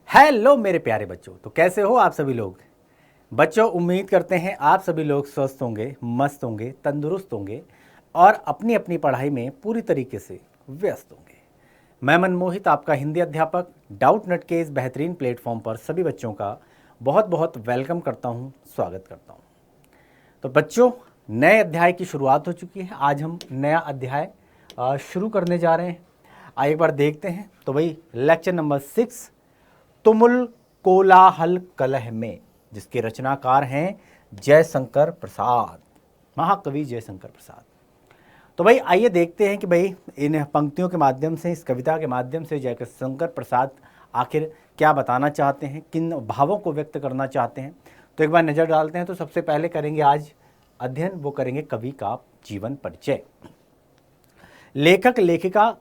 Hello मेरे प्यारे बच्चों, तो कैसे हो आप सभी लोग। बच्चों, उम्मीद करते हैं आप सभी लोग स्वस्थ होंगे, मस्त होंगे, तंदुरुस्त होंगे और अपनी अपनी पढ़ाई में पूरी तरीके से व्यस्त होंगे। मैं मनमोहित, आपका हिंदी अध्यापक, डाउट नट के इस बेहतरीन प्लेटफॉर्म पर सभी बच्चों का बहुत बहुत वेलकम करता हूं, स्वागत करता हूं। तो बच्चों, नए अध्याय की शुरुआत हो चुकी है। आज हम नया अध्याय शुरू करने जा रहे हैं। एक बार देखते हैं। तो भाई लेक्चर नंबर 6, तुमुल कोलाहल कलह में, जिसके रचनाकार हैं जयशंकर प्रसाद, महाकवि जयशंकर प्रसाद। तो भाई आइए देखते हैं कि भाई इन पंक्तियों के माध्यम से, इस कविता के माध्यम से जयशंकर प्रसाद आखिर क्या बताना चाहते हैं, किन भावों को व्यक्त करना चाहते हैं। तो एक बार नज़र डालते हैं। तो सबसे पहले करेंगे आज अध्ययन, वो करेंगे कवि का जीवन परिचय। लेखक, लेखिका,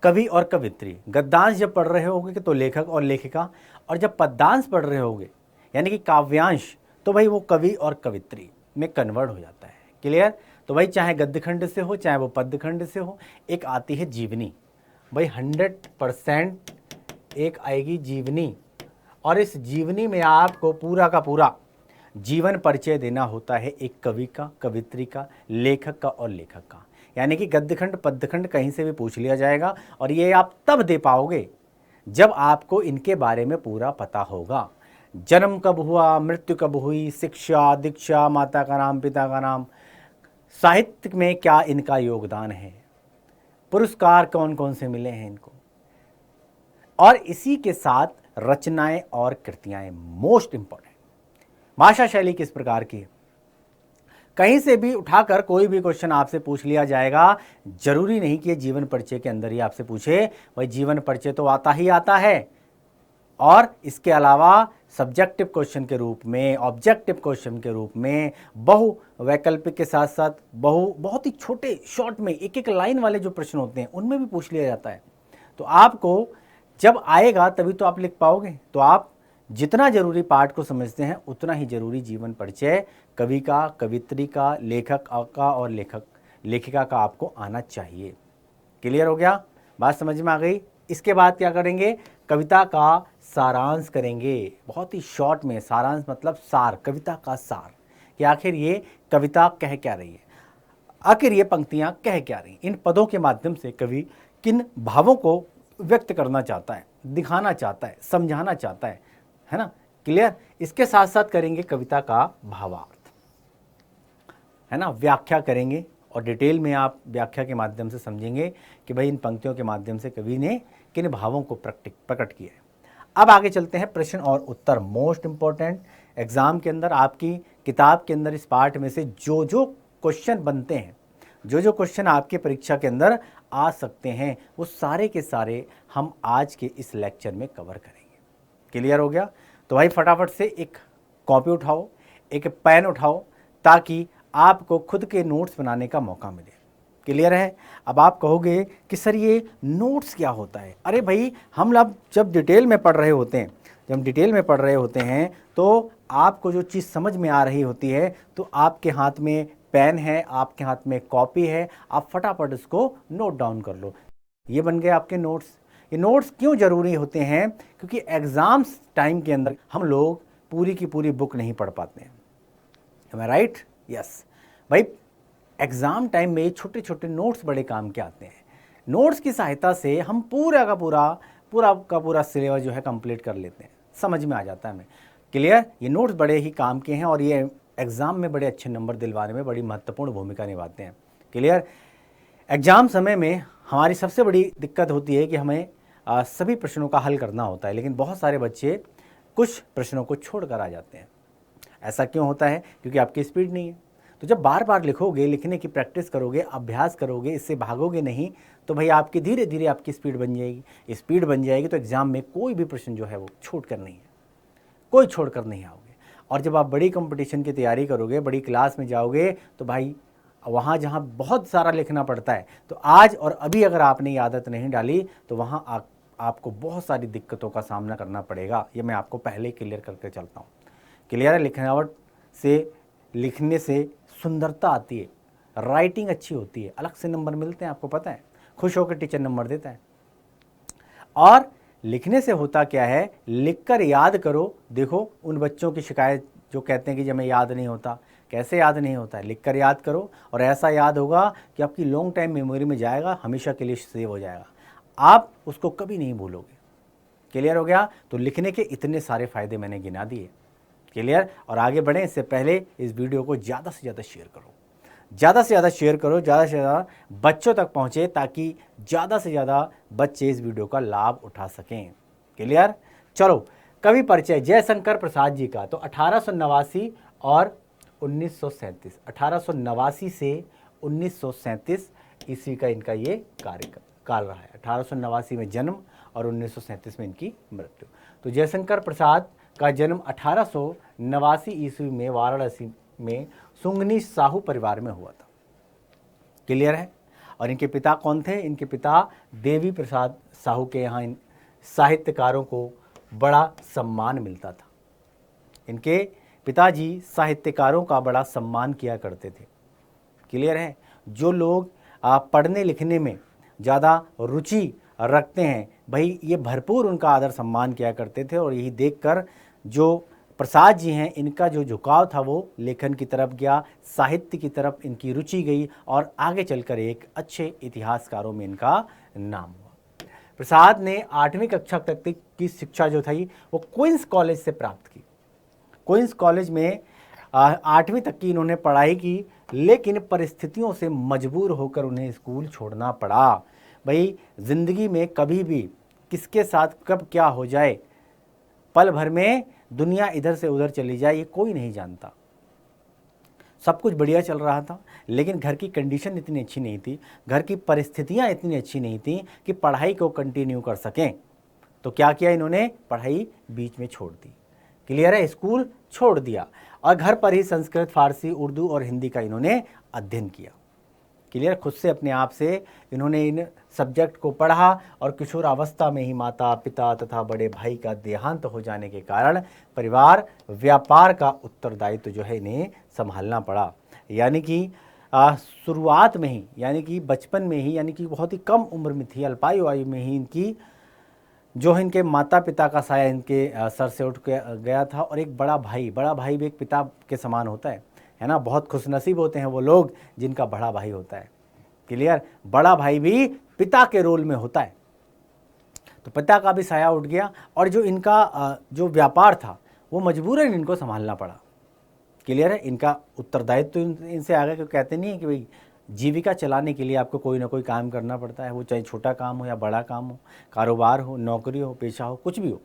कवि और कवित्री। गद्यांश जब पढ़ रहे होगे तो लेखक और लेखिका, और जब पद्यांश पढ़ रहे होगे यानी कि काव्यांश, तो भाई वो कवि और कवित्री में कन्वर्ट हो जाता है। क्लियर। तो भाई चाहे गद्यखंड से हो चाहे वो पद्यखंड से हो, एक आती है जीवनी। भाई 100% एक आएगी जीवनी, और इस जीवनी में आपको पूरा का पूरा जीवन परिचय देना होता है एक कवि का, कवित्री का, लेखक का और लेखक का। यानी कि गद्यखंड पद्यखंड कहीं से भी पूछ लिया जाएगा, और ये आप तब दे पाओगे जब आपको इनके बारे में पूरा पता होगा। जन्म कब हुआ, मृत्यु कब हुई, शिक्षा, दीक्षा, माता का नाम, पिता का नाम, साहित्य में क्या इनका योगदान है, पुरस्कार कौन कौन से मिले हैं इनको, और इसी के साथ रचनाएं और कृतियां मोस्ट इंपॉर्टेंट। भाषा शैली किस प्रकार की है, कहीं से भी उठाकर कोई भी क्वेश्चन आपसे पूछ लिया जाएगा। जरूरी नहीं कि जीवन परिचय के अंदर ही आपसे पूछे। भाई जीवन परिचय तो आता ही आता है, और इसके अलावा सब्जेक्टिव क्वेश्चन के रूप में, ऑब्जेक्टिव क्वेश्चन के रूप में, बहु वैकल्पिक के साथ साथ बहुत ही छोटे शॉर्ट में एक एक लाइन वाले जो प्रश्न होते हैं उनमें भी पूछ लिया जाता है। तो आपको जब आएगा तभी तो आप लिख पाओगे। तो आप जितना जरूरी पाठ को समझते हैं उतना ही जरूरी जीवन परिचय कवि का, कवित्री का, लेखक का और लेखिका का आपको आना चाहिए। क्लियर हो गया, बात समझ में आ गई। इसके बाद क्या करेंगे, कविता का सारांश करेंगे। बहुत ही शॉर्ट में, सारांश मतलब सार, कविता का सार, कि आखिर ये कविता कह क्या रही है, आखिर ये पंक्तियां कह क्या रही, इन पदों के माध्यम से कवि किन भावों को व्यक्त करना चाहता है, दिखाना चाहता है, समझाना चाहता है ना। क्लियर। इसके साथ साथ करेंगे कविता का भावार्थ, है ना, व्याख्या करेंगे, और डिटेल में आप व्याख्या के माध्यम से समझेंगे कि भाई इन पंक्तियों के माध्यम से कवि ने किन भावों को प्रकट किया है। अब आगे चलते हैं प्रश्न और उत्तर, मोस्ट इंपॉर्टेंट। एग्जाम के अंदर, आपकी किताब के अंदर इस पार्ट में से जो जो क्वेश्चन बनते हैं, जो जो क्वेश्चन आपके परीक्षा के अंदर आ सकते हैं, वो सारे के सारे हम आज के इस लेक्चर में कवर करेंगे। क्लियर हो गया। तो भाई फटाफट से एक कॉपी उठाओ, एक पेन उठाओ, ताकि आपको खुद के नोट्स बनाने का मौका मिले। क्लियर है। अब आप कहोगे कि सर ये नोट्स क्या होता है। अरे भाई, हम लोग जब डिटेल में पढ़ रहे होते हैं, तो आपको जो चीज़ समझ में आ रही होती है, तो आपके हाथ में पेन है, आपके हाथ में कॉपी है, आप फटाफट इसको नोट डाउन कर लो। ये बन गए आपके नोट्स। ये नोट्स क्यों ज़रूरी होते हैं, क्योंकि एग्ज़ाम्स टाइम के अंदर हम लोग पूरी की पूरी बुक नहीं पढ़ पाते हैं। Am I right? यस भाई, एग्ज़ाम टाइम में छोटे छोटे नोट्स बड़े काम के आते हैं। नोट्स की सहायता से हम पूरा का पूरा सिलेबस जो है कंप्लीट कर लेते हैं, समझ में आ जाता है हमें। क्लियर। ये नोट्स बड़े ही काम के हैं, और ये एग्ज़ाम में बड़े अच्छे नंबर दिलवाने में बड़ी महत्वपूर्ण भूमिका निभाते हैं। क्लियर। एग्ज़ाम समय में हमारी सबसे बड़ी दिक्कत होती है कि हमें सभी प्रश्नों का हल करना होता है, लेकिन बहुत सारे बच्चे कुछ प्रश्नों को छोड़ कर आ जाते हैं। ऐसा क्यों होता है, क्योंकि आपकी स्पीड नहीं है। तो जब बार बार लिखोगे, लिखने की प्रैक्टिस करोगे, अभ्यास करोगे, इससे भागोगे नहीं, तो भाई आपकी धीरे धीरे आपकी स्पीड बन जाएगी। स्पीड बन जाएगी तो एग्ज़ाम में कोई भी प्रश्न जो है वो छोड़ कर नहीं आओगे। और जब आप बड़ी कंपटीशन की तैयारी करोगे, बड़ी क्लास में जाओगे, तो भाई वहाँ जहाँ बहुत सारा लिखना पड़ता है, तो आज और अभी अगर आपने ये आदत नहीं डाली, तो वहाँ आपको बहुत सारी दिक्कतों का सामना करना पड़ेगा। ये मैं आपको पहले क्लियर करके चलता हूँ। क्लियर है। लिखावट से, लिखने से सुंदरता आती है, राइटिंग अच्छी होती है, अलग से नंबर मिलते हैं, आपको पता है। खुश होकर टीचर नंबर देता है। और लिखने से होता क्या है, लिखकर याद करो। देखो उन बच्चों की शिकायत जो कहते हैं कि जब हमें याद नहीं होता, कैसे याद नहीं होता है, लिखकर याद करो और ऐसा याद होगा कि आपकी लॉन्ग टाइम मेमोरी में जाएगा, हमेशा के लिए सेव हो जाएगा, आप उसको कभी नहीं भूलोगे। क्लियर हो गया? तो लिखने के इतने सारे फायदे मैंने गिना दिए। क्लियर? और आगे बढ़ें इससे पहले इस वीडियो को ज़्यादा से ज़्यादा शेयर करो, ज़्यादा से ज़्यादा शेयर करो, ज़्यादा से ज़्यादा बच्चों तक पहुँचे ताकि ज़्यादा से ज़्यादा बच्चे इस वीडियो का लाभ उठा सकें। क्लियर? चलो, कवि परिचय जयशंकर प्रसाद जी का। तो 1889 और 1937, 1889 से 1937 ईस्वी का इनका ये काल रहा है। 1889 में जन्म और 1937 में इनकी मृत्यु। तो जयशंकर प्रसाद का जन्म 1889 ईस्वी में वाराणसी में सुंगनी साहू परिवार में हुआ था। क्लियर है? और इनके पिता कौन थे? इनके पिता देवी प्रसाद साहू के यहाँ इन साहित्यकारों को बड़ा सम्मान मिलता था। इनके पिताजी साहित्यकारों का बड़ा सम्मान किया करते थे। क्लियर है? जो लोग पढ़ने लिखने में ज़्यादा रुचि रखते हैं, भाई ये भरपूर उनका आदर सम्मान किया करते थे। और यही देखकर जो प्रसाद जी हैं, इनका जो झुकाव था वो लेखन की तरफ गया, साहित्य की तरफ इनकी रुचि गई और आगे चलकर एक अच्छे इतिहासकारों में इनका नाम हुआ। प्रसाद ने 8वीं कक्षा तक की शिक्षा जो थी वो क्वींस कॉलेज से प्राप्त की। क्वींस कॉलेज में 8वीं तक की इन्होंने पढ़ाई की, लेकिन परिस्थितियों से मजबूर होकर उन्हें स्कूल छोड़ना पड़ा। भाई ज़िंदगी में कभी भी किसके साथ कब क्या हो जाए, पल भर में दुनिया इधर से उधर चली जाए, ये कोई नहीं जानता। सब कुछ बढ़िया चल रहा था, लेकिन घर की कंडीशन इतनी अच्छी नहीं थी, घर की परिस्थितियां इतनी अच्छी नहीं थी कि पढ़ाई को कंटिन्यू कर सकें। तो क्या किया इन्होंने? पढ़ाई बीच में छोड़ दी। क्लियर है? स्कूल छोड़ दिया और घर पर ही संस्कृत, फारसी, उर्दू और हिंदी का इन्होंने अध्ययन किया। क्लियर? खुद से अपने आप से इन्होंने इन सब्जेक्ट को पढ़ा और किशोरावस्था में ही माता पिता तथा बड़े भाई का देहांत हो जाने के कारण परिवार व्यापार का उत्तरदायित्व जो है इन्हें संभालना पड़ा। यानी कि शुरुआत में ही, यानी कि बचपन में ही, यानी कि बहुत ही कम उम्र में थी, अल्पायु आयु में ही इनकी जो है इनके माता पिता का साया इनके सर से उठ गया था। और एक बड़ा भाई भी एक पिता के समान होता है ना। बहुत खुशनसीब होते हैं वो लोग जिनका बड़ा भाई होता है। क्लियर? बड़ा भाई भी पिता के रोल में होता है। तो पिता का भी साया उठ गया और जो इनका जो व्यापार था वो मजबूरन इनको संभालना पड़ा। क्लियर है? इनका उत्तरदायित्व तो इनसे आगे क्यों कहते नहीं है कि भाई जीविका चलाने के लिए आपको कोई ना कोई काम करना पड़ता है, वो चाहे छोटा काम हो या बड़ा काम हो, कारोबार हो, नौकरी हो, पेशा हो, कुछ भी हो।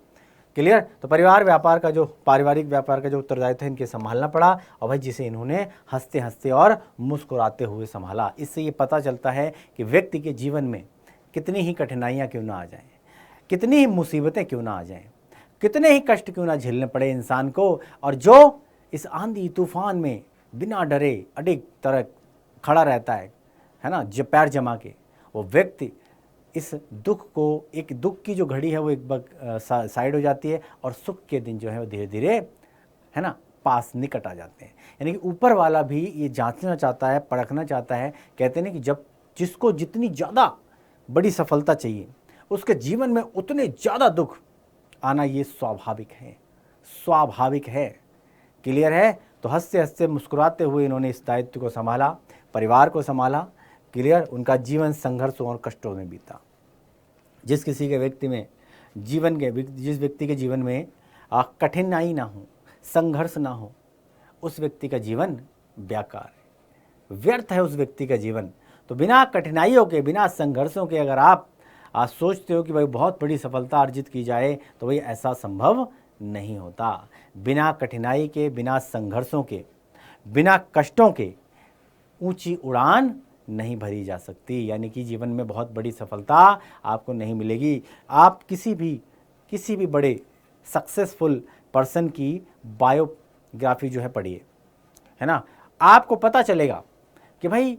क्लियर? तो परिवार व्यापार का जो पारिवारिक व्यापार का जो उत्तरदायित्व है इनके संभालना पड़ा और भाई जिसे इन्होंने हंसते हंसते और मुस्कुराते हुए संभाला। इससे ये पता चलता है कि व्यक्ति के जीवन में कितनी ही कठिनाइयाँ क्यों ना आ जाएं, कितनी ही मुसीबतें क्यों ना आ जाएं, कितने ही कष्ट क्यों ना झेलने पड़े इंसान को, और जो इस आंधी तूफान में बिना डरे अडिग तरह खड़ा रहता है ना, पैर जमा के, वो व्यक्ति इस दुख को, एक दुख की जो घड़ी है वो एक साइड हो जाती है और सुख के दिन जो है वो धीरे धीरे है ना पास निकट आ जाते हैं। यानी कि ऊपर वाला भी ये जांचना चाहता है, परखना चाहता है। कहते हैं कि जब जिसको जितनी ज़्यादा बड़ी सफलता चाहिए उसके जीवन में उतने ज़्यादा दुख आना ये स्वाभाविक है, स्वाभाविक है। क्लियर है? तो हंसते हंसते मुस्कुराते हुए इन्होंने इस दायित्व को संभाला, परिवार को संभाला। क्लियर? उनका जीवन संघर्षों और कष्टों में बीता। जिस किसी के व्यक्ति में जिस व्यक्ति के जीवन में कठिनाई ना हो, संघर्ष ना हो, उस व्यक्ति का जीवन बेकार है, व्यर्थ है उस व्यक्ति का जीवन। तो बिना कठिनाइयों के, बिना संघर्षों के अगर आप सोचते हो कि भाई बहुत बड़ी सफलता अर्जित की जाए, तो भाई ऐसा संभव नहीं होता। बिना कठिनाई के, बिना संघर्षों के, बिना कष्टों के ऊंची उड़ान नहीं भरी जा सकती। यानी कि जीवन में बहुत बड़ी सफलता आपको नहीं मिलेगी। आप किसी भी बड़े सक्सेसफुल पर्सन की बायोग्राफी जो है पढ़िए, है ना, आपको पता चलेगा कि भाई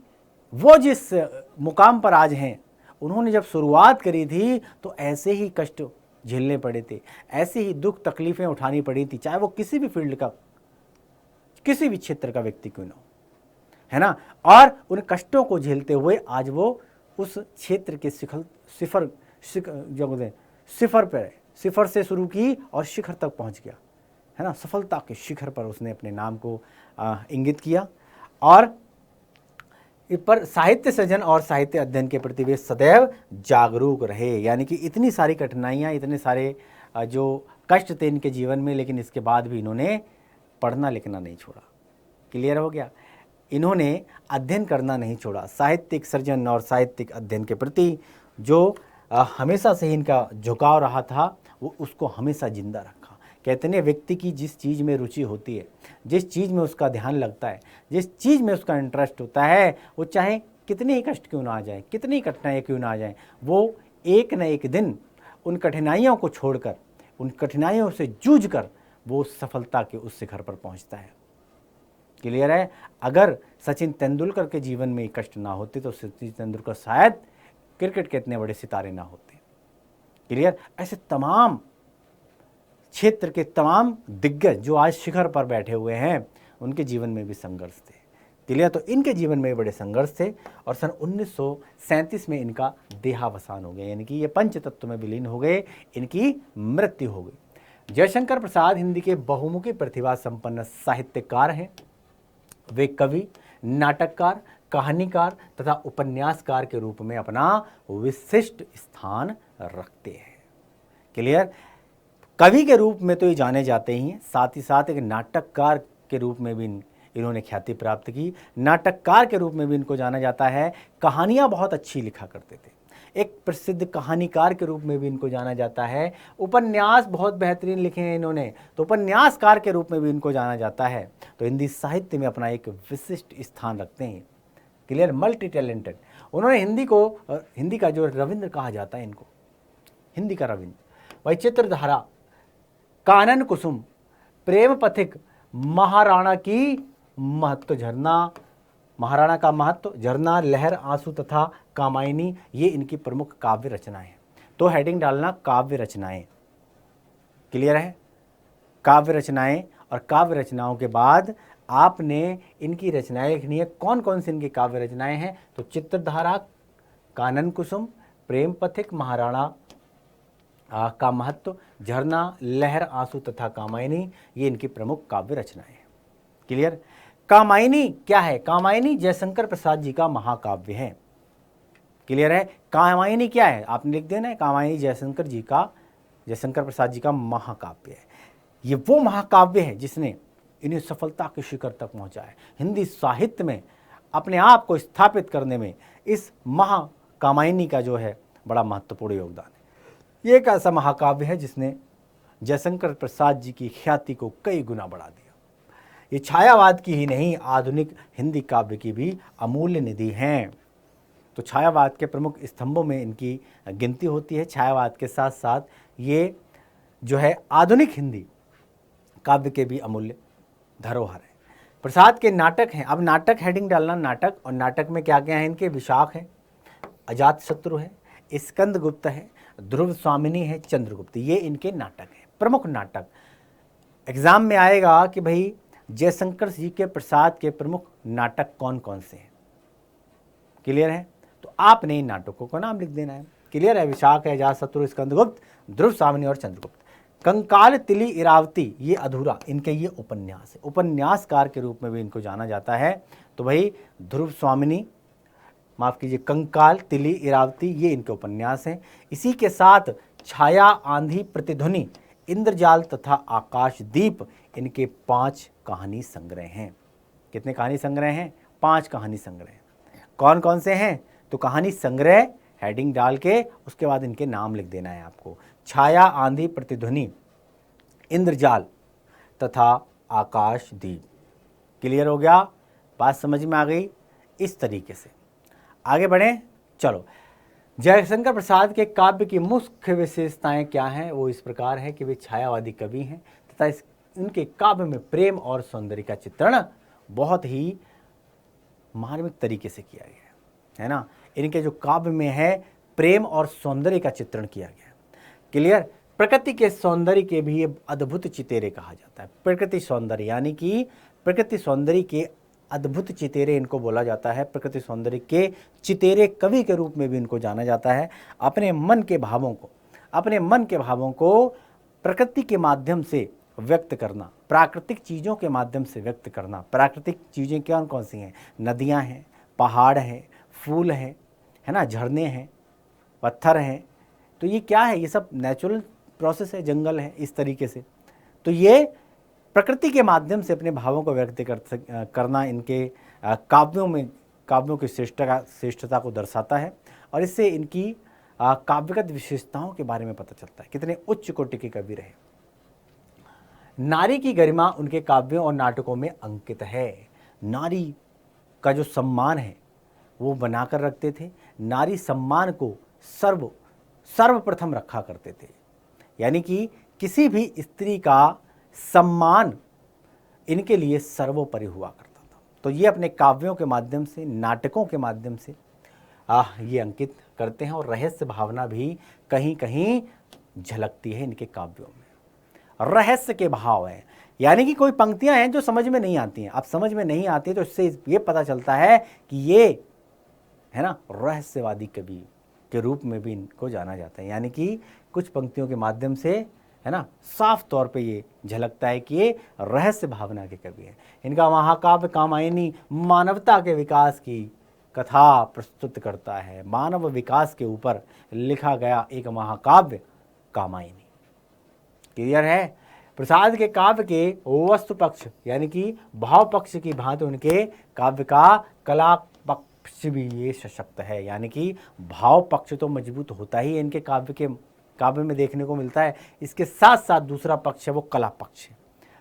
वो जिस मुकाम पर आज हैं, उन्होंने जब शुरुआत करी थी तो ऐसे ही कष्ट झेलने पड़े थे, ऐसे ही दुख तकलीफ़ें उठानी पड़ी थी, चाहे वो किसी भी फील्ड का, किसी भी क्षेत्र का व्यक्ति क्यों ना हो, है ना। और उन कष्टों को झेलते हुए आज वो उस क्षेत्र के सिफर पर, सिफर से शुरू की और शिखर तक पहुंच गया, है ना। सफलता के शिखर पर उसने अपने नाम को इंगित किया। और इस पर साहित्य सृजन और साहित्य अध्ययन के प्रति वे सदैव जागरूक रहे। यानी कि इतनी सारी कठिनाइयाँ, इतने सारे जो कष्ट थे इनके जीवन में, लेकिन इसके बाद भी इन्होंने पढ़ना लिखना नहीं छोड़ा। क्लियर हो गया। इन्होंने अध्ययन करना नहीं छोड़ा। साहित्यिक सृजन और साहित्यिक अध्ययन के प्रति जो हमेशा से ही इनका झुकाव रहा था, वो उसको हमेशा जिंदा रखा। कहते हैं व्यक्ति की जिस चीज़ में रुचि होती है, जिस चीज़ में उसका ध्यान लगता है, जिस चीज़ में उसका इंटरेस्ट होता है, वो चाहे कितने ही कष्ट क्यों ना आ जाए, कितनी कठिनाइयाँ क्यों ना आ जाए, वो एक न एक दिन उन कठिनाइयों को छोड़कर, उन कठिनाइयों से जूझ कर वो सफलता के उस शिखर पर पहुंचता है। क्लियर है। अगर सचिन तेंदुलकर के जीवन में कष्ट ना होते तो सचिन तेंदुलकर शायद क्रिकेट के इतने बड़े सितारे ना होते। क्लियर। ऐसे तमाम क्षेत्र के तमाम दिग्गज जो आज शिखर पर बैठे हुए हैं, उनके जीवन में भी संघर्ष थे। क्लियर। तो इनके जीवन में बड़े संघर्ष थे और सन 1937 में इनका देहावसान हो गया, यानी कि ये पंच तत्व में विलीन हो गए, इनकी मृत्यु हो गई। जयशंकर प्रसाद हिंदी के बहुमुखी प्रतिभा संपन्न साहित्यकार हैं। वे कवि, नाटककार, कहानीकार तथा उपन्यासकार के रूप में अपना विशिष्ट स्थान रखते हैं। क्लियर। कवि के रूप में तो ये जाने जाते ही हैं, साथ ही साथ एक नाटककार के रूप में भी इन्होंने ख्याति प्राप्त की। नाटककार के रूप में भी इनको जाना जाता है। कहानियाँ बहुत अच्छी लिखा करते थे। एक प्रसिद्ध कहानीकार के रूप में भी इनको जाना जाता है। उपन्यास बहुत बेहतरीन लिखे हैं इन्होंने, तो उपन्यासकार के रूप में भी इनको जाना जाता है। तो हिंदी साहित्य में अपना एक विशिष्ट स्थान रखते हैं। क्लियर। Multi talented. उन्होंने हिंदी का जो रविंद्र कहा जाता है इनको, हिंदी का रविंद्र, वही चित्रधारा, कानन कुसुम, प्रेम पथिक, महाराणा की महत्व, झरना, महाराणा का महत्व, झरना, लहर, आंसू तथा कामायनी, ये इनकी प्रमुख काव्य रचनाएं हैं। तो हेडिंग डालना काव्य रचनाएं। क्लियर है। काव्य रचनाएं, और काव्य रचनाओं के बाद आपने इनकी रचनाएं लिखनी है। कौन कौन सी इनकी काव्य रचनाएं हैं? तो चित्रधारा, कानन कुसुम, प्रेम पथिक, महाराणा का महत्व, झरना, लहर, आंसू तथा कामायनी, ये इनकी प्रमुख काव्य रचनाएं हैं। क्लियर। कामायनी क्या है? कामायनी जयशंकर प्रसाद जी का महाकाव्य है। क्लियर है। कामायनी क्या है? आपने लिख देना है, कामायनी जयशंकर प्रसाद जी का महाकाव्य है। ये वो महाकाव्य है जिसने इन्हें सफलता के शिखर तक पहुंचा है। हिंदी साहित्य में अपने आप को स्थापित करने में इस महाकामायनी का जो है बड़ा महत्वपूर्ण योगदान है। ये एक ऐसा महाकाव्य है जिसने जयशंकर प्रसाद जी की ख्याति को कई गुना बढ़ा दिया। ये छायावाद की ही नहीं, आधुनिक हिंदी काव्य की भी अमूल्य निधि हैं। तो छायावाद के प्रमुख स्तंभों में इनकी गिनती होती है। छायावाद के साथ साथ ये जो है आधुनिक हिंदी काव्य के भी अमूल्य धरोहर है। प्रसाद के नाटक हैं। अब नाटक हेडिंग डालना, नाटक, और नाटक में क्या क्या है इनके? विशाख है, अजातशत्रु है, स्कंदगुप्त है, ध्रुव स्वामिनी है, चंद्रगुप्त, ये इनके नाटक हैं, प्रमुख नाटक। एग्जाम में आएगा कि भाई जयशंकर जी के प्रसाद के प्रमुख नाटक कौन कौन से हैं। क्लियर है। तो आपने इन नाटकों को नाम लिख देना है। क्लियर है। विशाख है, अजातशत्रु, स्कंदगुप्त, ध्रुव स्वामिनी और चंद्रगुप्त। कंकाल तिली इरावती, ये अधूरा, इनके ये उपन्यास है। उपन्यासकार के रूप में भी इनको जाना जाता है। तो भाई ध्रुव स्वामिनी, माफ कीजिए, कंकाल तिली इरावती, ये इनके उपन्यास हैं। इसी के साथ छाया, आंधी, प्रतिध्वनि, इंद्रजाल तथा आकाशदीप, इनके 5 कहानी संग्रह हैं। कितने कहानी संग्रह हैं? 5 कहानी संग्रह। कौन कौन से हैं? तो कहानी संग्रह हेडिंग डाल के उसके बाद इनके नाम लिख देना है आपको। छाया, आंधी, प्रतिध्वनि, इंद्रजाल तथा आकाशदीप। क्लियर हो गया? बात समझ में आ गई? इस तरीके से आगे बढ़ें। चलो, जयशंकर प्रसाद के काव्य की मुख्य विशेषताएं क्या हैं? वो इस प्रकार है कि वे छायावादी कवि हैं तथा उनके काव्य में प्रेम और सौंदर्य का चित्रण बहुत ही मार्मिक तरीके से किया गया है ना। इनके जो काव्य में है प्रेम और सौंदर्य का चित्रण किया गया है। क्लियर। प्रकृति के सौंदर्य के भी ये अद्भुत चितेरे कहा जाता है। प्रकृति सौंदर्य यानी कि प्रकृति सौंदर्य के अद्भुत चितेरे इनको बोला जाता है। प्रकृति सौंदर्य के चितेरे कवि के रूप में भी इनको जाना जाता है। अपने मन के भावों को, अपने मन के भावों को प्रकृति के माध्यम से व्यक्त करना, प्राकृतिक चीज़ों के माध्यम से व्यक्त करना। प्राकृतिक चीज़ें कौन कौन सी हैं? नदियाँ हैं, पहाड़ हैं, फूल हैं, है ना, झरने हैं, पत्थर हैं। तो ये क्या है? ये सब नेचुरल प्रोसेस है, जंगल है, इस तरीके से। तो ये प्रकृति के माध्यम से अपने भावों को व्यक्त करना इनके काव्यों की श्रेष्ठता को दर्शाता है, और इससे इनकी काव्यगत विशेषताओं के बारे में पता चलता है, कितने उच्च कोटि के कवि रहे। नारी की गरिमा उनके काव्यों और नाटकों में अंकित है। नारी का जो सम्मान है वो बनाकर रखते थे। नारी सम्मान को सर्वप्रथम रखा करते थे, यानी कि किसी भी स्त्री का सम्मान इनके लिए सर्वोपरि हुआ करता था। तो ये अपने काव्यों के माध्यम से, नाटकों के माध्यम से ये अंकित करते हैं, और रहस्य भावना भी कहीं कहीं झलकती है इनके काव्यों में। रहस्य के भाव हैं, यानी कि कोई पंक्तियां हैं जो समझ में नहीं आती हैं। अब समझ में नहीं आती तो इससे ये पता चलता है कि ये, है ना, रहस्यवादी कवि के रूप में भी इनको जाना जाता है। यानी कि कुछ पंक्तियों के माध्यम से, है ना, साफ तौर पे ये झलकता है कि ये रहस्य भावना के कवि हैं। इनका महाकाव्य कामायनी मानवता के विकास की कथा प्रस्तुत करता है। मानव विकास के ऊपर लिखा गया एक महाकाव्य कामायनी। क्लियर है? प्रसाद के काव्य के वस्तु पक्ष यानी कि भाव पक्ष की भांति उनके काव्य का कला पक्ष भी ये सशक्त है। यानी कि भाव पक्ष तो मजबूत होता ही है इनके काव्य में देखने को मिलता है, इसके साथ साथ दूसरा पक्ष है वो कला पक्ष है,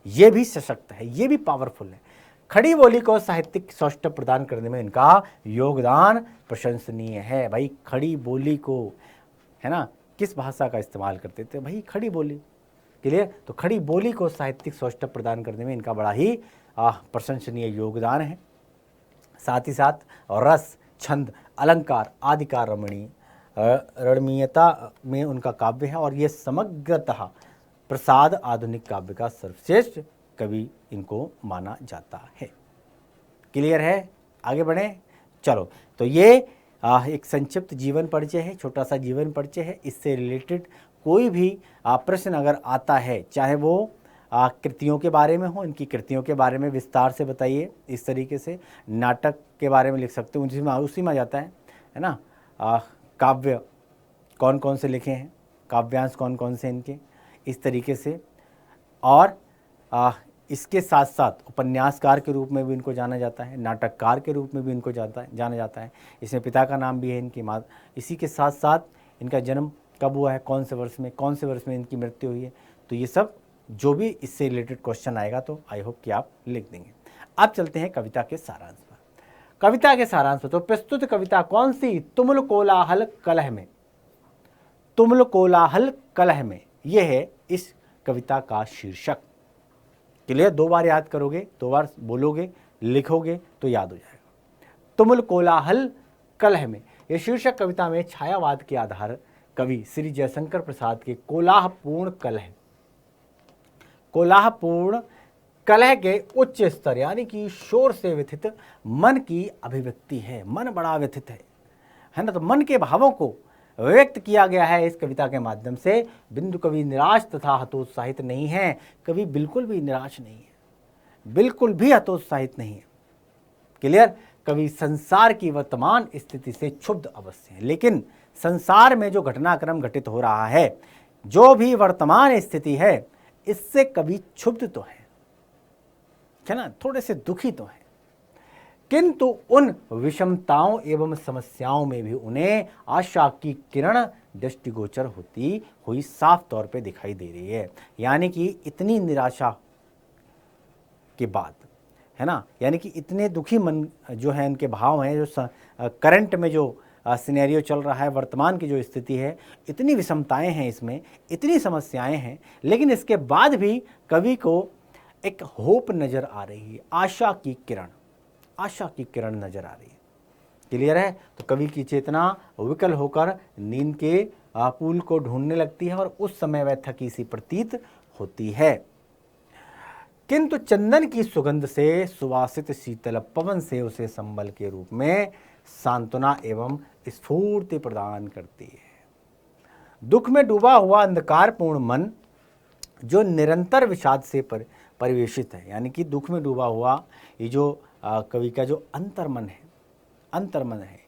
ये भी सशक्त है, ये भी पावरफुल है। खड़ी बोली को साहित्यिक सौष्ठव प्रदान करने में इनका योगदान प्रशंसनीय है। भाई खड़ी बोली को, है ना, किस भाषा का इस्तेमाल करते थे? भाई खड़ी बोली। क्लियर? तो खड़ी बोली को साहित्यिक सौष्ठव प्रदान करने में इनका बड़ा ही प्रशंसनीय योगदान है। साथ ही साथ रस, छंद, अलंकार आदि का रमणीयता में उनका काव्य है, और ये समग्रतः प्रसाद आधुनिक काव्य का सर्वश्रेष्ठ कवि इनको माना जाता है। क्लियर है? आगे बढ़ें। चलो, तो ये एक संक्षिप्त जीवन परिचय है, छोटा सा जीवन परिचय है। इससे रिलेटेड कोई भी प्रश्न अगर आता है, चाहे वो कृतियों के बारे में हो, इनकी कृतियों के बारे में विस्तार से बताइए, इस तरीके से नाटक के बारे में लिख सकते हो, उसी में आ जाता है ना, काव्य कौन कौन से लिखे हैं, काव्यांश कौन कौन से इनके, इस तरीके से। और इसके साथ साथ उपन्यासकार के रूप में भी इनको जाना जाता है, नाटककार के रूप में भी इनको जाना जाता है। इसमें पिता का नाम भी है इनकी माँ। इसी के साथ साथ इनका जन्म कब हुआ है, कौन से वर्ष में इनकी मृत्यु हुई है। तो ये सब जो भी इससे रिलेटेड क्वेश्चन आएगा तो आई होप कि आप लिख देंगे। अब चलते हैं कविता के सारांश पर। कविता के सारांश पर तो प्रस्तुत कविता कौन सी? तुमुल कोलाहल कलह में। तुमुल कोलाहल कलह में, यह है इस कविता का शीर्षक। क्लियर? 2 बार याद करोगे, 2 बार बोलोगे, लिखोगे तो याद हो जाएगा। तुमुल कोलाहल कलह में, यह शीर्षक कविता में छायावाद के आधार कवि श्री जयशंकर प्रसाद के कोलाहलपूर्ण कलह के उच्च स्तर यानी कि शोर से व्यथित मन की अभिव्यक्ति है। मन बड़ा व्यथित है ना, तो मन के भावों को व्यक्त किया गया है इस कविता के माध्यम से। बिंदु कवि निराश तथा हतोत्साहित नहीं है। कवि बिल्कुल भी निराश नहीं है, बिल्कुल भी हतोत्साहित नहीं है। क्लियर? कवि संसार की वर्तमान स्थिति से क्षुब्ध अवश्य है, लेकिन संसार में जो घटनाक्रम घटित हो रहा है, जो भी वर्तमान स्थिति है, इससे कवि क्षुब्ध तो है ना, थोड़े से दुखी तो है, किंतु उन विषमताओं एवं समस्याओं में भी उन्हें आशा की किरण दृष्टिगोचर होती हुई साफ तौर पे दिखाई दे रही है। यानी कि इतनी निराशा के बाद, है ना, यानी कि इतने दुखी मन जो है, इनके भाव हैं, जो करंट में जो सिनेरियो चल रहा है, वर्तमान की जो स्थिति है, इतनी विषमताएं हैं इसमें, इतनी समस्याएं हैं, लेकिन इसके बाद भी कवि को एक होप नज़र आ रही है, आशा की किरण नज़र आ रही है। क्लियर है? तो कवि की चेतना विकल होकर नींद के पुल को ढूंढने लगती है, और उस समय वह थकी सी प्रतीत होती है, किंतु चंदन की सुगंध से सुवासित शीतल पवन से उसे संबल के रूप में सांत्वना एवं स्फूर्ति प्रदान करती है। दुख में डूबा हुआ अंधकारपूर्ण मन जो निरंतर विषाद से परिवेशित है, यानी कि दुख में डूबा हुआ ये जो कवि का जो अंतर्मन है,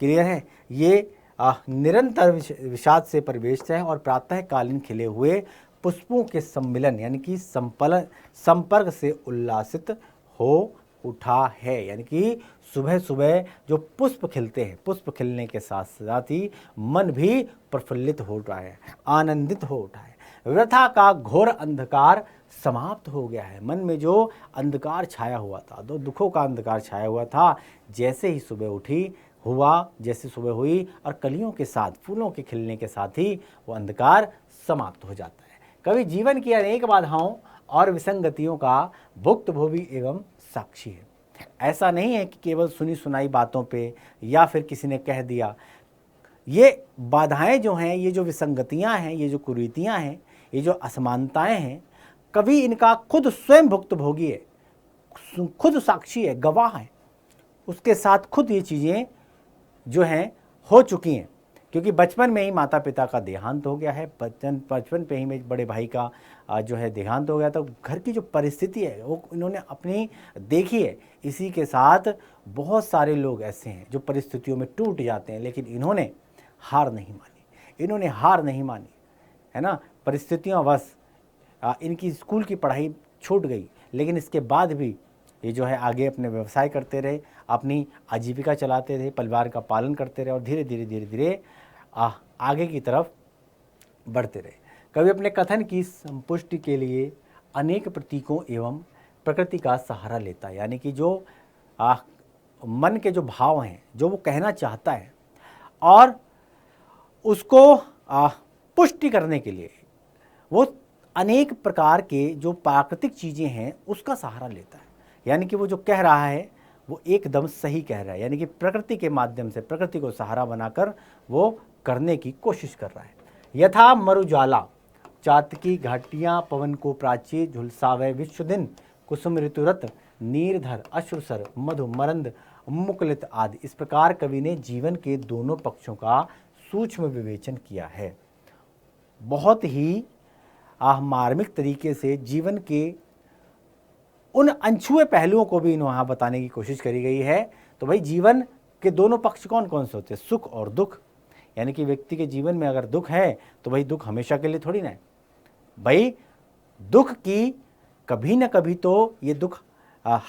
क्लियर है, ये निरंतर विषाद से परिवेशित है और प्रातःकालीन खिले हुए पुष्पों के सम्मिलन यानी कि संपर्क से उल्लासित हो उठा है। यानी कि सुबह सुबह जो पुष्प खिलते हैं, पुष्प खिलने के साथ साथ ही मन भी प्रफुल्लित हो उठा है, आनंदित हो उठा है। व्यथा का घोर अंधकार समाप्त हो गया है। मन में जो अंधकार छाया हुआ था, दो दुखों का अंधकार छाया हुआ था, जैसे ही जैसे सुबह हुई और कलियों के साथ, फूलों के खिलने के साथ ही वो अंधकार समाप्त हो जाता है। कवि जीवन की अनेक बाधाओं और विसंगतियों का भुक्तभोगी एवं साक्षी है। ऐसा नहीं है कि केवल सुनी सुनाई बातों पे या फिर किसी ने कह दिया। ये बाधाएं जो हैं, ये जो विसंगतियां हैं, ये जो कुरीतियां हैं, ये जो असमानताएं हैं, कभी इनका खुद स्वयं भुक्तभोगी है, खुद साक्षी है, गवाह है। उसके साथ खुद ये चीज़ें जो हैं हो चुकी हैं, क्योंकि बचपन में ही माता पिता का देहांत हो गया है, बचपन पे ही मेरे बड़े भाई का जो है देहांत हो गया। तो घर की जो परिस्थिति है वो इन्होंने अपनी देखी है। इसी के साथ बहुत सारे लोग ऐसे हैं जो परिस्थितियों में टूट जाते हैं, लेकिन इन्होंने हार नहीं मानी, है ना। परिस्थितियों बस इनकी स्कूल की पढ़ाई छूट गई, लेकिन इसके बाद भी ये जो है आगे अपने व्यवसाय करते रहे, अपनी आजीविका चलाते रहे, परिवार का पालन करते रहे और धीरे धीरे आगे की तरफ बढ़ते रहे। कवि अपने कथन की संपुष्टि के लिए अनेक प्रतीकों एवं प्रकृति का सहारा लेता है। यानी कि जो मन के जो भाव हैं, जो वो कहना चाहता है, और उसको पुष्टि करने के लिए वो अनेक प्रकार के जो प्राकृतिक चीज़ें हैं उसका सहारा लेता है। यानी कि वो जो कह रहा है वो एकदम सही कह रहा है, यानी कि प्रकृति के माध्यम से, प्रकृति को सहारा बनाकर वो करने की कोशिश कर रहा है। यथा मरुज्वाला चातकी घाटियाँ पवन को प्राची झुलसावे विश्व दिन कुसुम ऋतुरत नीरधर अश्रुसर मधु मरंद मुकुलित आदि। इस प्रकार कवि ने जीवन के दोनों पक्षों का सूक्ष्म विवेचन किया है। बहुत ही मार्मिक तरीके से जीवन के उन अनछुए पहलुओं को भी वहाँ बताने की कोशिश करी गई है। तो भाई जीवन के दोनों पक्ष कौन कौन से होते हैं? सुख और दुख। यानी कि व्यक्ति के जीवन में अगर दुख है तो भाई दुख हमेशा के लिए थोड़ी ना है। भाई दुख की कभी ना कभी तो ये दुख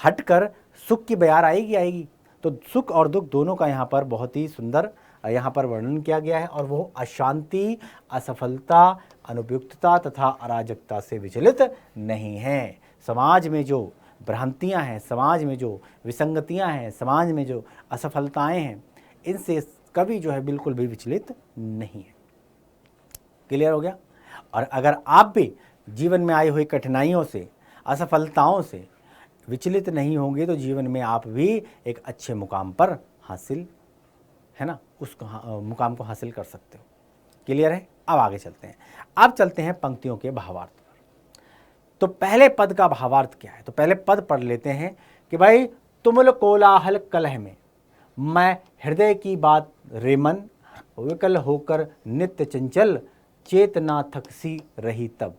हटकर सुख की बयार आएगी। तो सुख और दुख दोनों का यहाँ पर बहुत ही सुंदर यहाँ पर वर्णन किया गया है, और वो अशांति, असफलता, अनुपयुक्तता तथा अराजकता से विचलित नहीं है। समाज में जो भ्रांतियाँ हैं, समाज में जो विसंगतियाँ हैं, समाज में जो असफलताएं हैं, इनसे कभी जो है बिल्कुल भी विचलित नहीं है। क्लियर हो गया? और अगर आप भी जीवन में आई हुई कठिनाइयों से, असफलताओं से विचलित नहीं होंगे तो जीवन में आप भी एक अच्छे मुकाम पर हासिल, है ना, उस मुकाम को हासिल कर सकते हो। क्लियर है? अब आगे चलते हैं। अब चलते हैं पंक्तियों के भावार्थ पर। तो पहले पद का भावार्थ क्या है? तो पहले पद पढ़ लेते हैं कि भाई तुमुल कोलाहल कलह में मैं हृदय की बात रे मन विकल होकर नित्य चंचल चेतना थकसी रही तब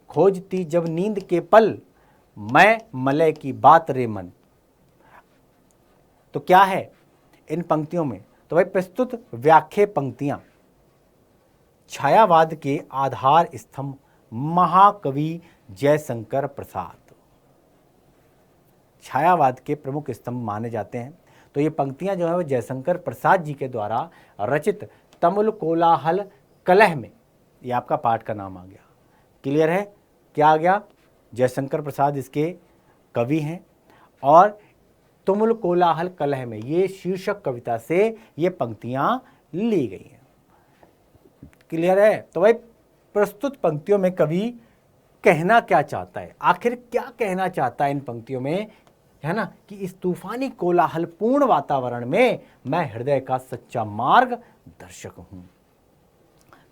खोजती जब नींद के पल मैं मलय की बात रे मन। तो क्या है इन पंक्तियों में? तो भाई प्रस्तुत व्याख्या पंक्तियां छायावाद के आधार स्तंभ महाकवि जयशंकर प्रसाद छायावाद के प्रमुख स्तंभ माने जाते हैं। तो ये पंक्तियां जो है वो जयशंकर प्रसाद जी के द्वारा रचित तुमुल कोलाहल कलह में, ये आपका पाठ का नाम आ गया। क्लियर है? क्या आ गया? जयशंकर प्रसाद इसके कवि हैं, और तुमुल कोलाहल कलह में ये शीर्षक कविता से ये पंक्तियां ली गई हैं। क्लियर है? तो भाई प्रस्तुत पंक्तियों में कवि कहना क्या चाहता है, आखिर क्या कहना चाहता है इन पंक्तियों में, है ना, कि इस तूफानी कोलाहलपूर्ण वातावरण में मैं हृदय का सच्चा मार्ग दर्शक हूं।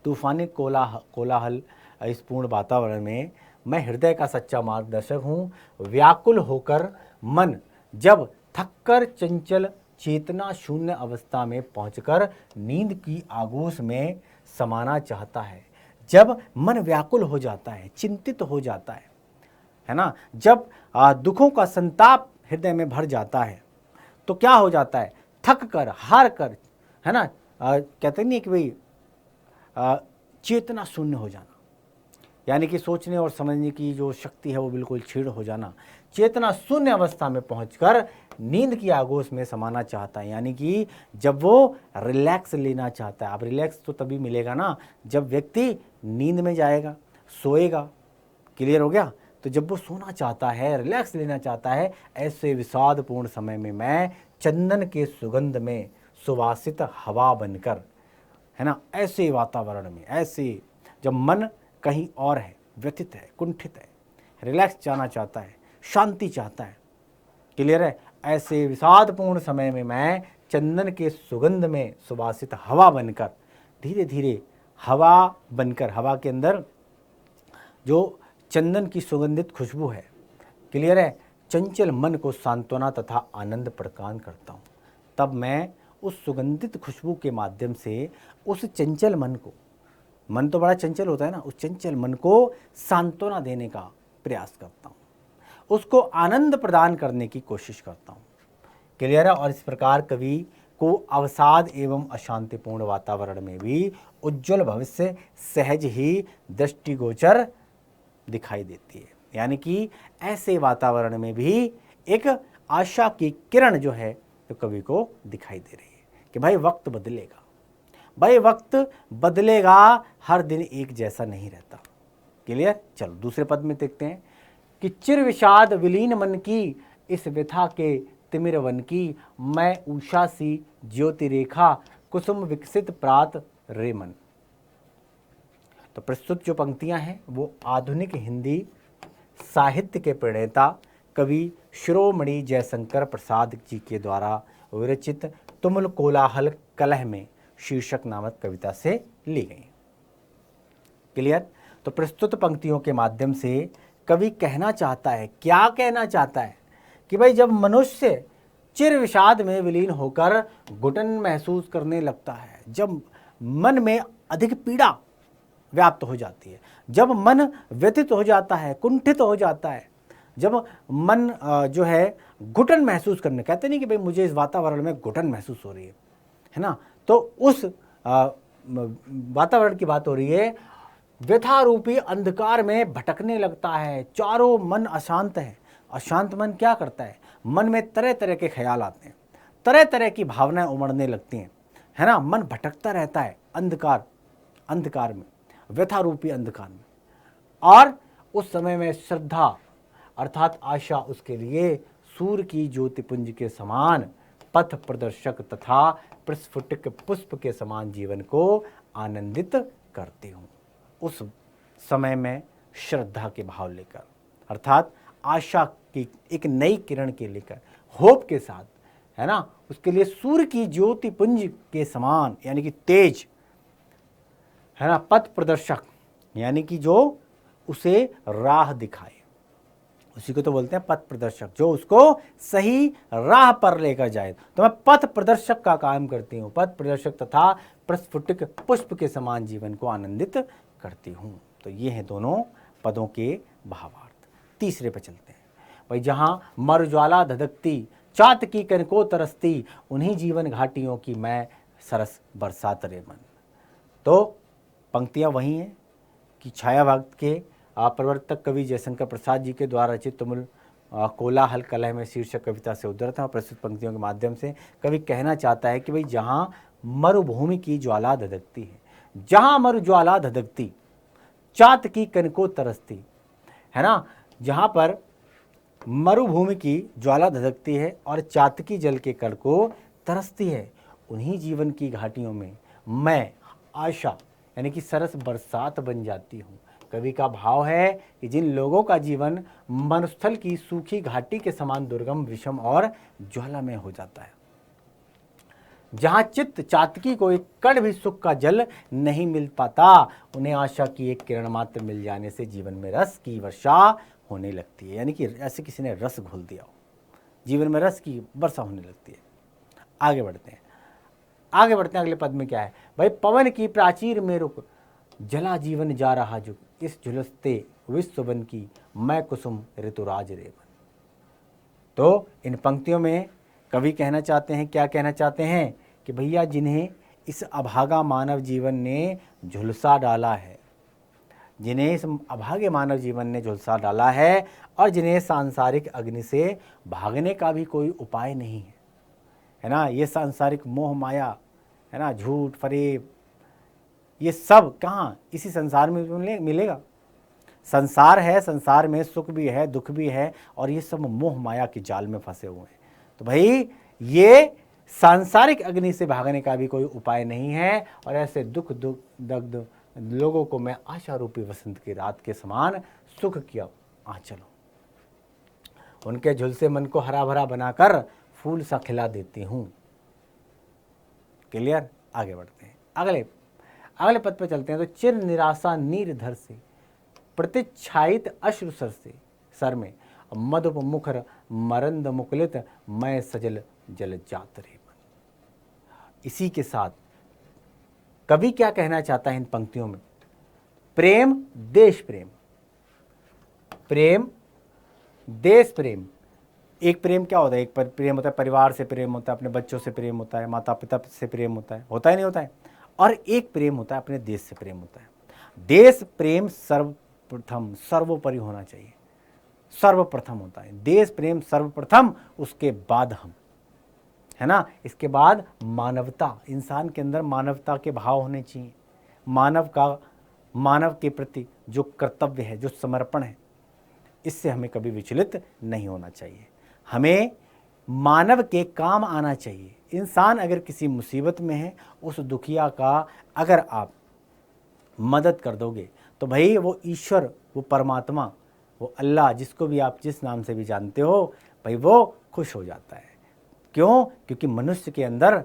तूफानी कोलाहल इस पूर्ण वातावरण में मैं हृदय का सच्चा मार्गदर्शक हूं। व्याकुल होकर मन जब थककर चंचल चेतना शून्य अवस्था में पहुंचकर नींद की आगोश में समाना चाहता है, जब मन व्याकुल हो जाता है, चिंतित हो जाता है ना, जब दुखों का संताप हृदय में भर जाता है, तो क्या हो जाता है, थक कर, हार कर, है ना, कहते नहीं कि भाई चेतना शून्य हो जाना, यानी कि सोचने और समझने की जो शक्ति है वो बिल्कुल क्षीण हो जाना, चेतना शून्य अवस्था में पहुंचकर नींद की आगोश में समाना चाहता है। यानी कि जब वो रिलैक्स लेना चाहता है, अब रिलैक्स तो तभी मिलेगा ना जब व्यक्ति नींद में जाएगा, सोएगा। क्लियर हो गया? तो जब वो सोना चाहता है, रिलैक्स लेना चाहता है, ऐसे विषादपूर्ण समय में मैं चंदन के सुगंध में सुवासित हवा बनकर, है ना, ऐसे वातावरण में, ऐसे जब मन कहीं और है, व्यथित है, कुंठित है, रिलैक्स चाहना चाहता है, शांति चाहता है, क्लियर है, ऐसे विषादपूर्ण समय में मैं चंदन के सुगंध में सुवासित हवा बनकर, धीरे धीरे हवा बनकर, हवा के अंदर जो चंदन की सुगंधित खुशबू है, क्लियर है, चंचल मन को सांत्वना तथा आनंद प्रदान करता हूँ। तब मैं उस सुगंधित खुशबू के माध्यम से उस चंचल मन को, मन तो बड़ा चंचल होता है ना, उस चंचल मन को सांत्वना देने का प्रयास करता हूँ, उसको आनंद प्रदान करने की कोशिश करता हूँ। क्लियर है? और इस प्रकार कवि को अवसाद एवं अशांतिपूर्ण वातावरण में भी उज्जवल भविष्य सहज ही दृष्टिगोचर दिखाई देती है। यानी कि ऐसे वातावरण में भी एक आशा की किरण जो है तो कवि को दिखाई दे रही है कि भाई वक्त बदलेगा, भाई वक्त बदलेगा, हर दिन एक जैसा नहीं रहता। क्लियर? चलो दूसरे पद में देखते हैं कि चिर विषाद विलीन मन की, इस व्यथा के तिमिर वन की, मैं उषा सी ज्योति रेखा, कुसुम विकसित प्रात रे मन। तो प्रस्तुत जो पंक्तियां हैं वो आधुनिक हिंदी साहित्य के प्रणेता कवि शिरोमणि जयशंकर प्रसाद जी के द्वारा विरचित तुमुल कोलाहल कलह में शीर्षक नामक कविता से ली गई। क्लियर? तो प्रस्तुत पंक्तियों के माध्यम से कवि कहना चाहता है, क्या कहना चाहता है कि भाई जब मनुष्य चिर विषाद में विलीन होकर घुटन महसूस करने लगता है, जब मन में अधिक पीड़ा व्याप्त हो जाती है, जब मन व्यथित हो जाता है, कुंठित हो जाता है, जब मन जो है घुटन महसूस करने, कहते नहीं कि भाई मुझे इस वातावरण में घुटन महसूस हो रही है ना, तो उस वातावरण की बात हो रही है, व्यथा रूपी अंधकार में भटकने लगता है, चारों मन अशांत है। अशांत मन क्या करता है? मन में तरह तरह के ख्याल आते हैं, तरह तरह की भावनाएं उमड़ने लगती हैं, है ना, मन भटकता रहता है अंधकार में, व्यथा रूपी अंधकार में। और उस समय में श्रद्धा अर्थात आशा उसके लिए सूर्य की ज्योतिपुंज के समान पथ प्रदर्शक तथा प्रस्फुटित पुष्प के समान जीवन को आनंदित करती हूँ। उस समय में श्रद्धा के भाव लेकर, अर्थात आशा की एक नई किरण के लेकर, होप के साथ, है ना, उसके लिए सूर्य की ज्योतिपुंज के समान, यानी कि तेज, है ना, पथ प्रदर्शक, यानी कि जो उसे राह दिखाए, उसी को तो बोलते हैं पथ प्रदर्शक, जो उसको सही राह पर लेकर जाए। तो मैं पथ प्रदर्शक का काम करती हूँ, पथ प्रदर्शक तथा प्रस्फुटित पुष्प के समान जीवन को आनंदित करती हूँ। तो ये हैं दोनों पदों के भावार्थ। तीसरे पे चलते हैं भाई, जहाँ मरुज्वाला धधकती, चात की कनको तरसती, उन्हीं जीवन घाटियों की मैं सरस बरसात रे मन। तो पंक्तियाँ वही हैं कि छायाभाग के प्रवर्तक कवि जयशंकर प्रसाद जी के द्वारा रचित तुमुल कोलाहल कलह में शीर्षक कविता से उद्धृत है। प्रस्तुत पंक्तियों के माध्यम से कवि कहना चाहता है कि भाई जहाँ मरुभूमि की ज्वाला धधकती है, जहाँ मरुज्वाला धधकती, चात की कनको तरसती, है ना, जहाँ पर मरुभूमि की ज्वाला धधकती है और चातकी जल के कण को तरसती है, उन्हीं जीवन की घाटियों में मैं आशा यानी कि सरस बरसात बन जाती हूँ। कवि का भाव है कि जिन लोगों का जीवन मरुस्थल की सूखी घाटी के समान दुर्गम, विषम और ज्वालामय हो जाता है, जहाँ चित्त चातकी को एक कण भी सुख का जल नहीं मिल पाता, उन्हें आशा की एक किरण मात्र मिल जाने से जीवन में रस की वर्षा होने लगती है। यानी कि ऐसे किसी ने रस घोल दिया हो, जीवन में रस की वर्षा होने लगती है। आगे बढ़ते हैं। आगे बढ़ते हैं, अगले पद में क्या है भाई, पवन की प्राचीर में रुक, जला जीवन जा रहा जुग, इस झुलसते विश्ववन की मैं कुसुम ऋतुराज रेवन। तो इन पंक्तियों में कवि कहना चाहते हैं, क्या कहना चाहते हैं कि भैया जिन्हें इस अभागा मानव जीवन ने झुलसा डाला है, जिन्हें इस अभागे मानव जीवन ने झुलसा डाला है और जिन्हें सांसारिक अग्नि से भागने का भी कोई उपाय नहीं है ना, ये सांसारिक मोह माया है ना, झूठ फरेब, ये सब कहाँ इसी संसार में मिलेगा। संसार है, संसार में सुख भी है दुख भी है और ये सब मोह माया के जाल में फंसे हुए हैं। तो भाई ये सांसारिक अग्नि से भागने का भी कोई उपाय नहीं है और ऐसे दुख दग्ध लोगों को मैं आशा रूपी वसंत की रात के समान सुख किया आंचल हूं, उनके झुलसे मन को हरा भरा बनाकर फूल सा खिला देती हूं। क्लियर, आगे बढ़ते हैं, अगले पद पर चलते हैं। तो चिर निराशा नीर धर से, प्रतिच्छायित अश्रु सर में, मधुप मुखर मरंद मुकुलित, मैं सजल जल जात रे। इसी के साथ कवि क्या कहना चाहता है इन पंक्तियों में, प्रेम देश प्रेम, प्रेम देश प्रेम। एक प्रेम क्या होता है, एक प्रेम होता है परिवार से प्रेम होता है, अपने बच्चों से प्रेम होता है, माता पिता से प्रेम होता है नहीं होता है, और एक प्रेम होता है अपने देश से प्रेम होता है। देश प्रेम सर्वप्रथम सर्वोपरि होना चाहिए, सर्वप्रथम होता है देश प्रेम सर्वप्रथम, उसके बाद हम, है ना, इसके बाद मानवता, इंसान के अंदर मानवता के भाव होने चाहिए, मानव के प्रति जो कर्तव्य है, जो समर्पण है, इससे हमें कभी विचलित नहीं होना चाहिए, हमें मानव के काम आना चाहिए। इंसान अगर किसी मुसीबत में है, उस दुखिया का अगर आप मदद कर दोगे तो भाई वो ईश्वर, वो परमात्मा, वो अल्लाह, जिसको भी आप जिस नाम से भी जानते हो, भाई वो खुश हो जाता है। क्यों? क्योंकि मनुष्य के अंदर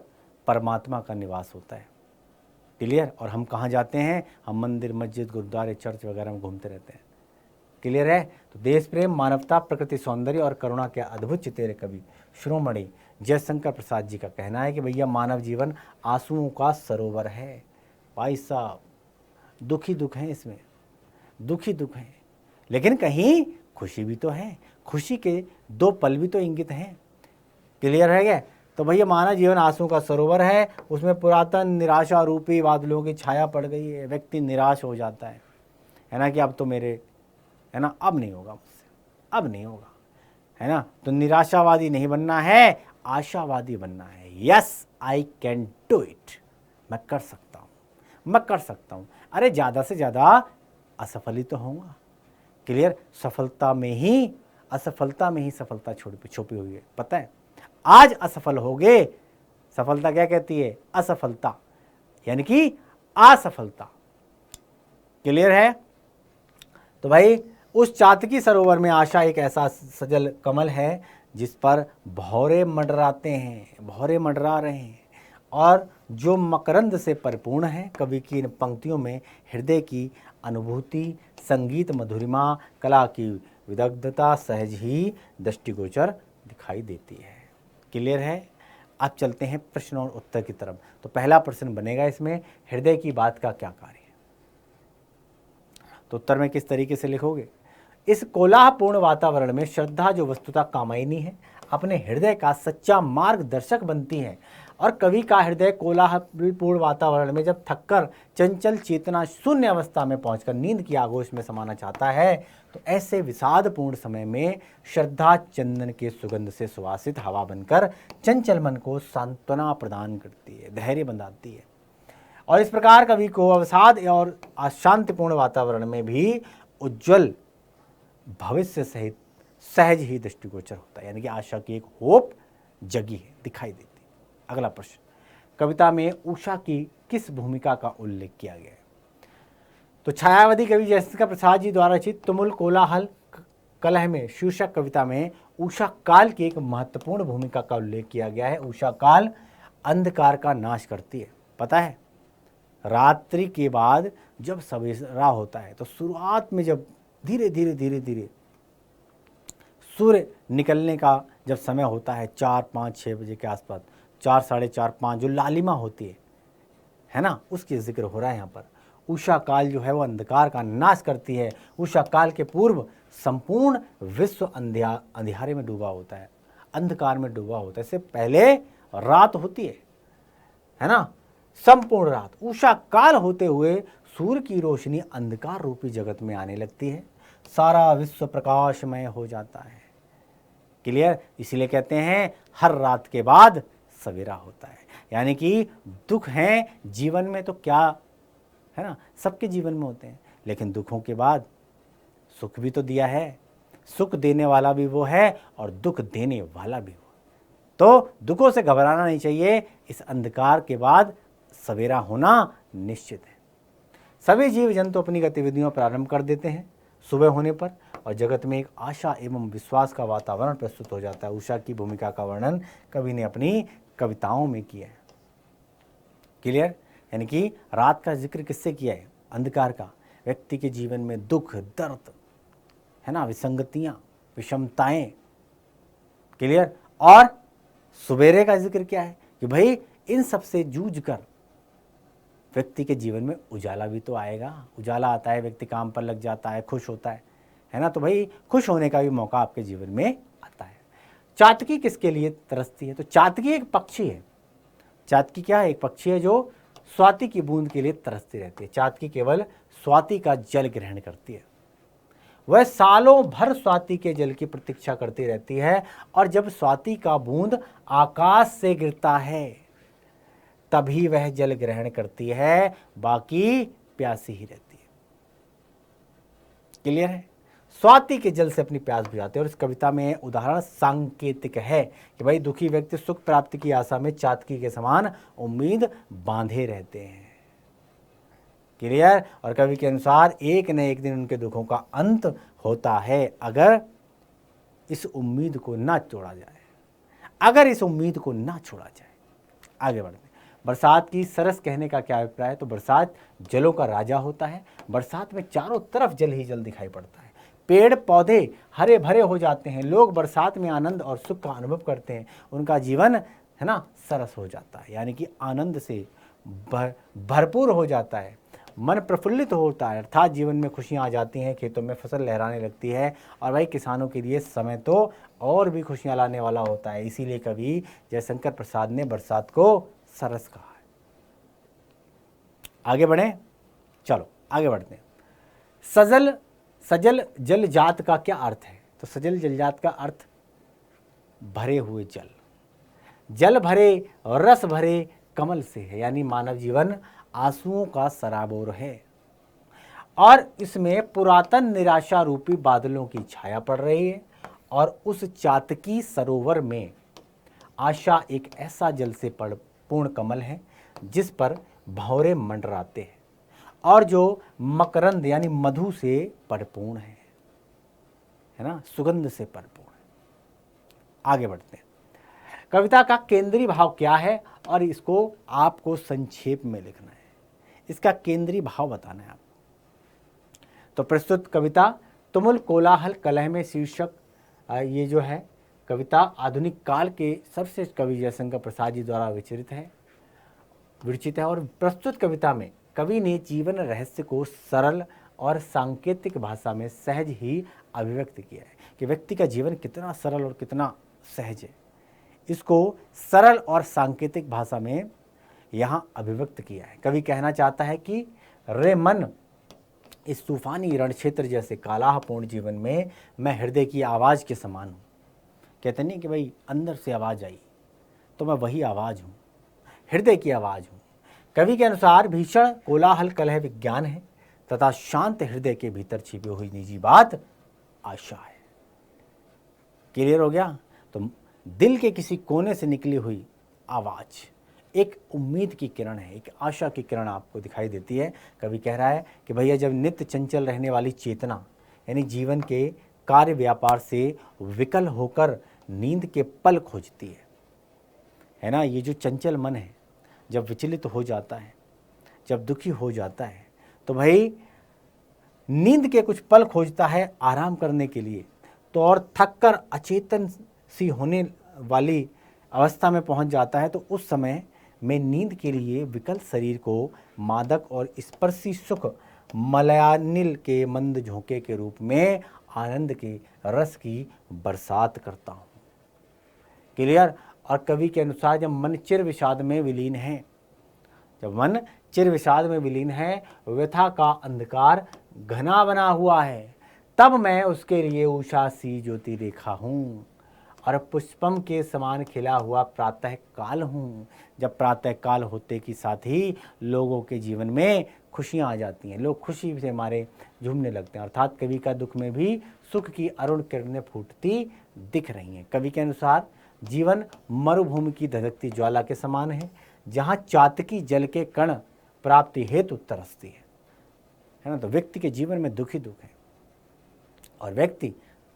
परमात्मा का निवास होता है। क्लियर। और हम कहाँ जाते हैं? हम मंदिर, मस्जिद, गुरुद्वारे, चर्च वगैरह में घूमते रहते हैं। क्लियर है? तो देश प्रेम, मानवता, प्रकृति सौंदर्य और करुणा के अद्भुत चितेरे कवि शिरोमणि जयशंकर प्रसाद जी का कहना है कि भैया मानव जीवन आंसुओं का सरोवर है। भाई साहब दुखी दुख हैं, इसमें दुखी दुख हैं, लेकिन कहीं खुशी भी तो है, खुशी के दो पल भी तो इंगित हैं। क्लियर है क्या? तो भैया मानव जीवन आंसुओं का सरोवर है, उसमें पुरातन निराशा रूपी बादलों की छाया पड़ गई है, व्यक्ति निराश हो जाता है ना, कि अब तो मेरे, है ना, अब नहीं होगा मुझसे, अब नहीं होगा, है ना। तो निराशावादी नहीं बनना है, आशावादी बनना है। Yes I can do it, मैं कर सकता हूँ, मैं कर सकता हूँ। अरे ज़्यादा से ज़्यादा असफल ही तो होऊंगा। क्लियर। असफलता में ही सफलता छुपी हुई है। पता है, आज असफल हो गए, सफलता क्या कहती है? असफलता, यानी कि असफलता। क्लियर है? तो भाई उस चातकी सरोवर में आशा एक ऐसा सजल कमल है जिस पर भौरे मंडराते हैं, भौरे मंडरा रहे हैं, और जो मकरंद से परिपूर्ण है। कवि की इन पंक्तियों में हृदय की अनुभूति, संगीत मधुरिमा, कला की विदग्धता सहज ही दृष्टिगोचर दिखाई देती है। क्लियर है? अब चलते हैं प्रश्न और उत्तर की तरफ। तो पहला प्रश्न बनेगा इसमें, हृदय की बात का क्या कार्य है? तो उत्तर में किस तरीके से लिखोगे? इस कोलाहलपूर्ण वातावरण में श्रद्धा जो वस्तुतः कामायनी है, अपने हृदय का सच्चा मार्गदर्शक बनती है। और कवि का हृदय कोलाहलपूर्ण वातावरण में जब थककर चंचल चेतना शून्य अवस्था में पहुंचकर नींद की आगोश में समाना चाहता है, तो ऐसे विषादपूर्ण समय में श्रद्धा चंदन के सुगंध से सुवासित हवा बनकर चंचल मन को सांत्वना प्रदान करती है, धैर्य बंधाती है। और इस प्रकार कवि को अवसाद और अशांतिपूर्ण वातावरण में भी उज्जवल भविष्य सहित सहज ही दृष्टिगोचर होता है, यानी कि आशा की एक होप जगी है, दिखाई देती है। अगला प्रश्न, कविता में उषा की किस भूमिका का उल्लेख किया गया है? तो छायावादी कवि जयशंकर प्रसाद जी द्वारा रचित तुमुल कोलाहल कलह में शीर्षक कविता में उषा काल की एक महत्वपूर्ण भूमिका का उल्लेख किया गया है। उषा काल अंधकार का नाश करती है। पता है, रात्रि के बाद जब सवेरा होता है, तो शुरुआत में जब धीरे धीरे सूर्य निकलने का जब समय होता है 4, 5, 6 बजे के आसपास, 4, 4:30, 5 जो लालिमा होती है ना, उसकी जिक्र हो रहा है यहाँ पर। उषा काल जो है वो अंधकार का नाश करती है। उषा काल के पूर्व संपूर्ण विश्व अंधियारे में डूबा होता है, अंधकार में डूबा होता है। इससे पहले रात होती है ना, संपूर्ण रात। उषा काल होते हुए सूर्य की रोशनी अंधकार रूपी जगत में आने लगती है, सारा विश्व प्रकाशमय हो जाता है। क्लियर? इसीलिए कहते हैं हर रात के बाद सवेरा होता है। यानी कि दुख हैं जीवन में तो क्या है ना, सबके जीवन में होते हैं, लेकिन दुखों के बाद सुख भी तो दिया है। सुख देने वाला भी वो है और दुख देने वाला भी वो। तो दुखों से घबराना नहीं चाहिए। इस अंधकार के बाद सवेरा होना निश्चित है। सभी जीव जंतु अपनी गतिविधियां प्रारंभ कर देते हैं सुबह होने पर, और जगत में एक आशा एवं विश्वास का वातावरण प्रस्तुत हो जाता है। उषा की भूमिका का वर्णन कवि ने अपनी कविताओं में किया है। क्लियर? यानी कि रात का जिक्र किससे किया है? अंधकार का। व्यक्ति के जीवन में दुख, दर्द है ना, विसंगतियां, विषमताएं। क्लियर? और सवेरे का जिक्र क्या है कि भाई इन सब से जूझ कर व्यक्ति के जीवन में उजाला भी तो आएगा। उजाला आता है, व्यक्ति काम पर लग जाता है, खुश होता है ना। तो भाई खुश होने का भी मौका आपके जीवन में आता है। चातकी किसके लिए तरसती है? तो चातकी एक पक्षी है। चातकी क्या है? एक पक्षी है जो स्वाति की बूंद के लिए तरसती रहती है। चातकी केवल स्वाति का जल ग्रहण करती है। वह सालों भर स्वाति के जल की प्रतीक्षा करती रहती है, और जब स्वाति का बूंद आकाश से गिरता है तभी वह जल ग्रहण करती है, बाकी प्यासी ही रहती है। क्लियर है? स्वाति के जल से अपनी प्यास बुझाते हैं। और इस कविता में उदाहरण सांकेतिक है कि भाई दुखी व्यक्ति सुख प्राप्ति की आशा में चातकी के समान उम्मीद बांधे रहते हैं। क्लियर? और कवि के अनुसार एक न एक दिन उनके दुखों का अंत होता है, अगर इस उम्मीद को ना छोड़ा जाए, अगर इस उम्मीद को ना छोड़ा जाए। आगे बढ़ते हैं। बरसात की सरस कहने का क्या अभिप्राय है? तो बरसात जलों का राजा होता है। बरसात में चारों तरफ जल ही जल दिखाई पड़ता है। पेड़ पौधे हरे भरे हो जाते हैं। लोग बरसात में आनंद और सुख का अनुभव करते हैं। उनका जीवन है ना सरस हो जाता है, यानी कि आनंद से भरपूर हो जाता है, मन प्रफुल्लित होता है, अर्थात जीवन में खुशियां आ जाती हैं, खेतों में फसल लहराने लगती है। और भाई किसानों के लिए समय तो और भी खुशियां लाने वाला होता है। इसीलिए कवि जयशंकर प्रसाद ने बरसात को सरस कहा है। आगे बढ़े, चलो आगे बढ़ते हैं। सजल जल जात का क्या अर्थ है? तो सजल जल जात का अर्थ भरे हुए जल, जल भरे और रस भरे कमल से है। यानी मानव जीवन आंसुओं का सराबोर है, और इसमें पुरातन निराशा रूपी बादलों की छाया पड़ रही है। और उस चातकी सरोवर में आशा एक ऐसा जल से पूर्ण कमल है जिस पर भंवरे मंडराते हैं, और जो मकरंद यानी मधु से परिपूर्ण है ना, सुगंध से परिपूर्ण है। आगे बढ़ते हैं। कविता का केंद्रीय भाव क्या है, और इसको आपको संक्षेप में लिखना है। इसका केंद्रीय भाव बताना है आपको। तो प्रस्तुत कविता तुमुल कोलाहल कलह में शीर्षक ये जो है कविता आधुनिक काल के सर्वश्रेष्ठ कवि जयशंकर प्रसाद जी द्वारा विरचित है। और प्रस्तुत कविता में कवि ने जीवन रहस्य को सरल और सांकेतिक भाषा में सहज ही अभिव्यक्त किया है कि व्यक्ति का जीवन कितना सरल और कितना सहज है। इसको सरल और सांकेतिक भाषा में यहाँ अभिव्यक्त किया है। कवि कहना चाहता है कि रे मन, इस तूफानी रण क्षेत्र जैसे कालाहपूर्ण जीवन में मैं हृदय की आवाज़ के समान हूँ। कहते नहीं कि भाई अंदर से आवाज़ आई तो मैं वही आवाज़ हूँ, हृदय की आवाज़ हूँ। कवि के अनुसार भीषण कोलाहल कलह विज्ञान है, तथा शांत हृदय के भीतर छिपी हुई निजी बात आशा है। क्लियर हो गया? तो दिल के किसी कोने से निकली हुई आवाज़ एक उम्मीद की किरण है, एक आशा की किरण आपको दिखाई देती है। कवि कह रहा है कि भैया जब नित्य चंचल रहने वाली चेतना यानी जीवन के कार्य व्यापार से विकल होकर नींद के पल खोजती है ना, ये जो चंचल मन है जब विचलित हो जाता है, जब दुखी हो जाता है, तो भाई नींद के कुछ पल खोजता है आराम करने के लिए। तो और थक कर अचेतन सी होने वाली अवस्था में पहुंच जाता है तो उस समय में नींद के लिए विकल शरीर को मादक और स्पर्शी सुख मलयानिल के मंद झोंके के रूप में आनंद के रस की बरसात करता हूँ। क्लियर। और कवि के अनुसार जब मन चिर विषाद में विलीन है, जब मन चिर विषाद में विलीन है, व्यथा का अंधकार घना बना हुआ है, तब मैं उसके लिए उषा सी ज्योति रेखा हूँ और पुष्पम के समान खिला हुआ प्रातः काल हूँ। जब प्रातः काल होते के साथ ही लोगों के जीवन में खुशियाँ आ जाती हैं, लोग खुशी से मारे झूमने लगते हैं। अर्थात कवि का दुख में भी सुख की अरुण किरणें फूटती दिख रही हैं। कवि के अनुसार जीवन मरुभूमि की धधकती ज्वाला के समान है, जहाँ चातकी जल के कण प्राप्ति हेतु तरसती है ना। तो व्यक्ति के जीवन में दुख ही दुख है और व्यक्ति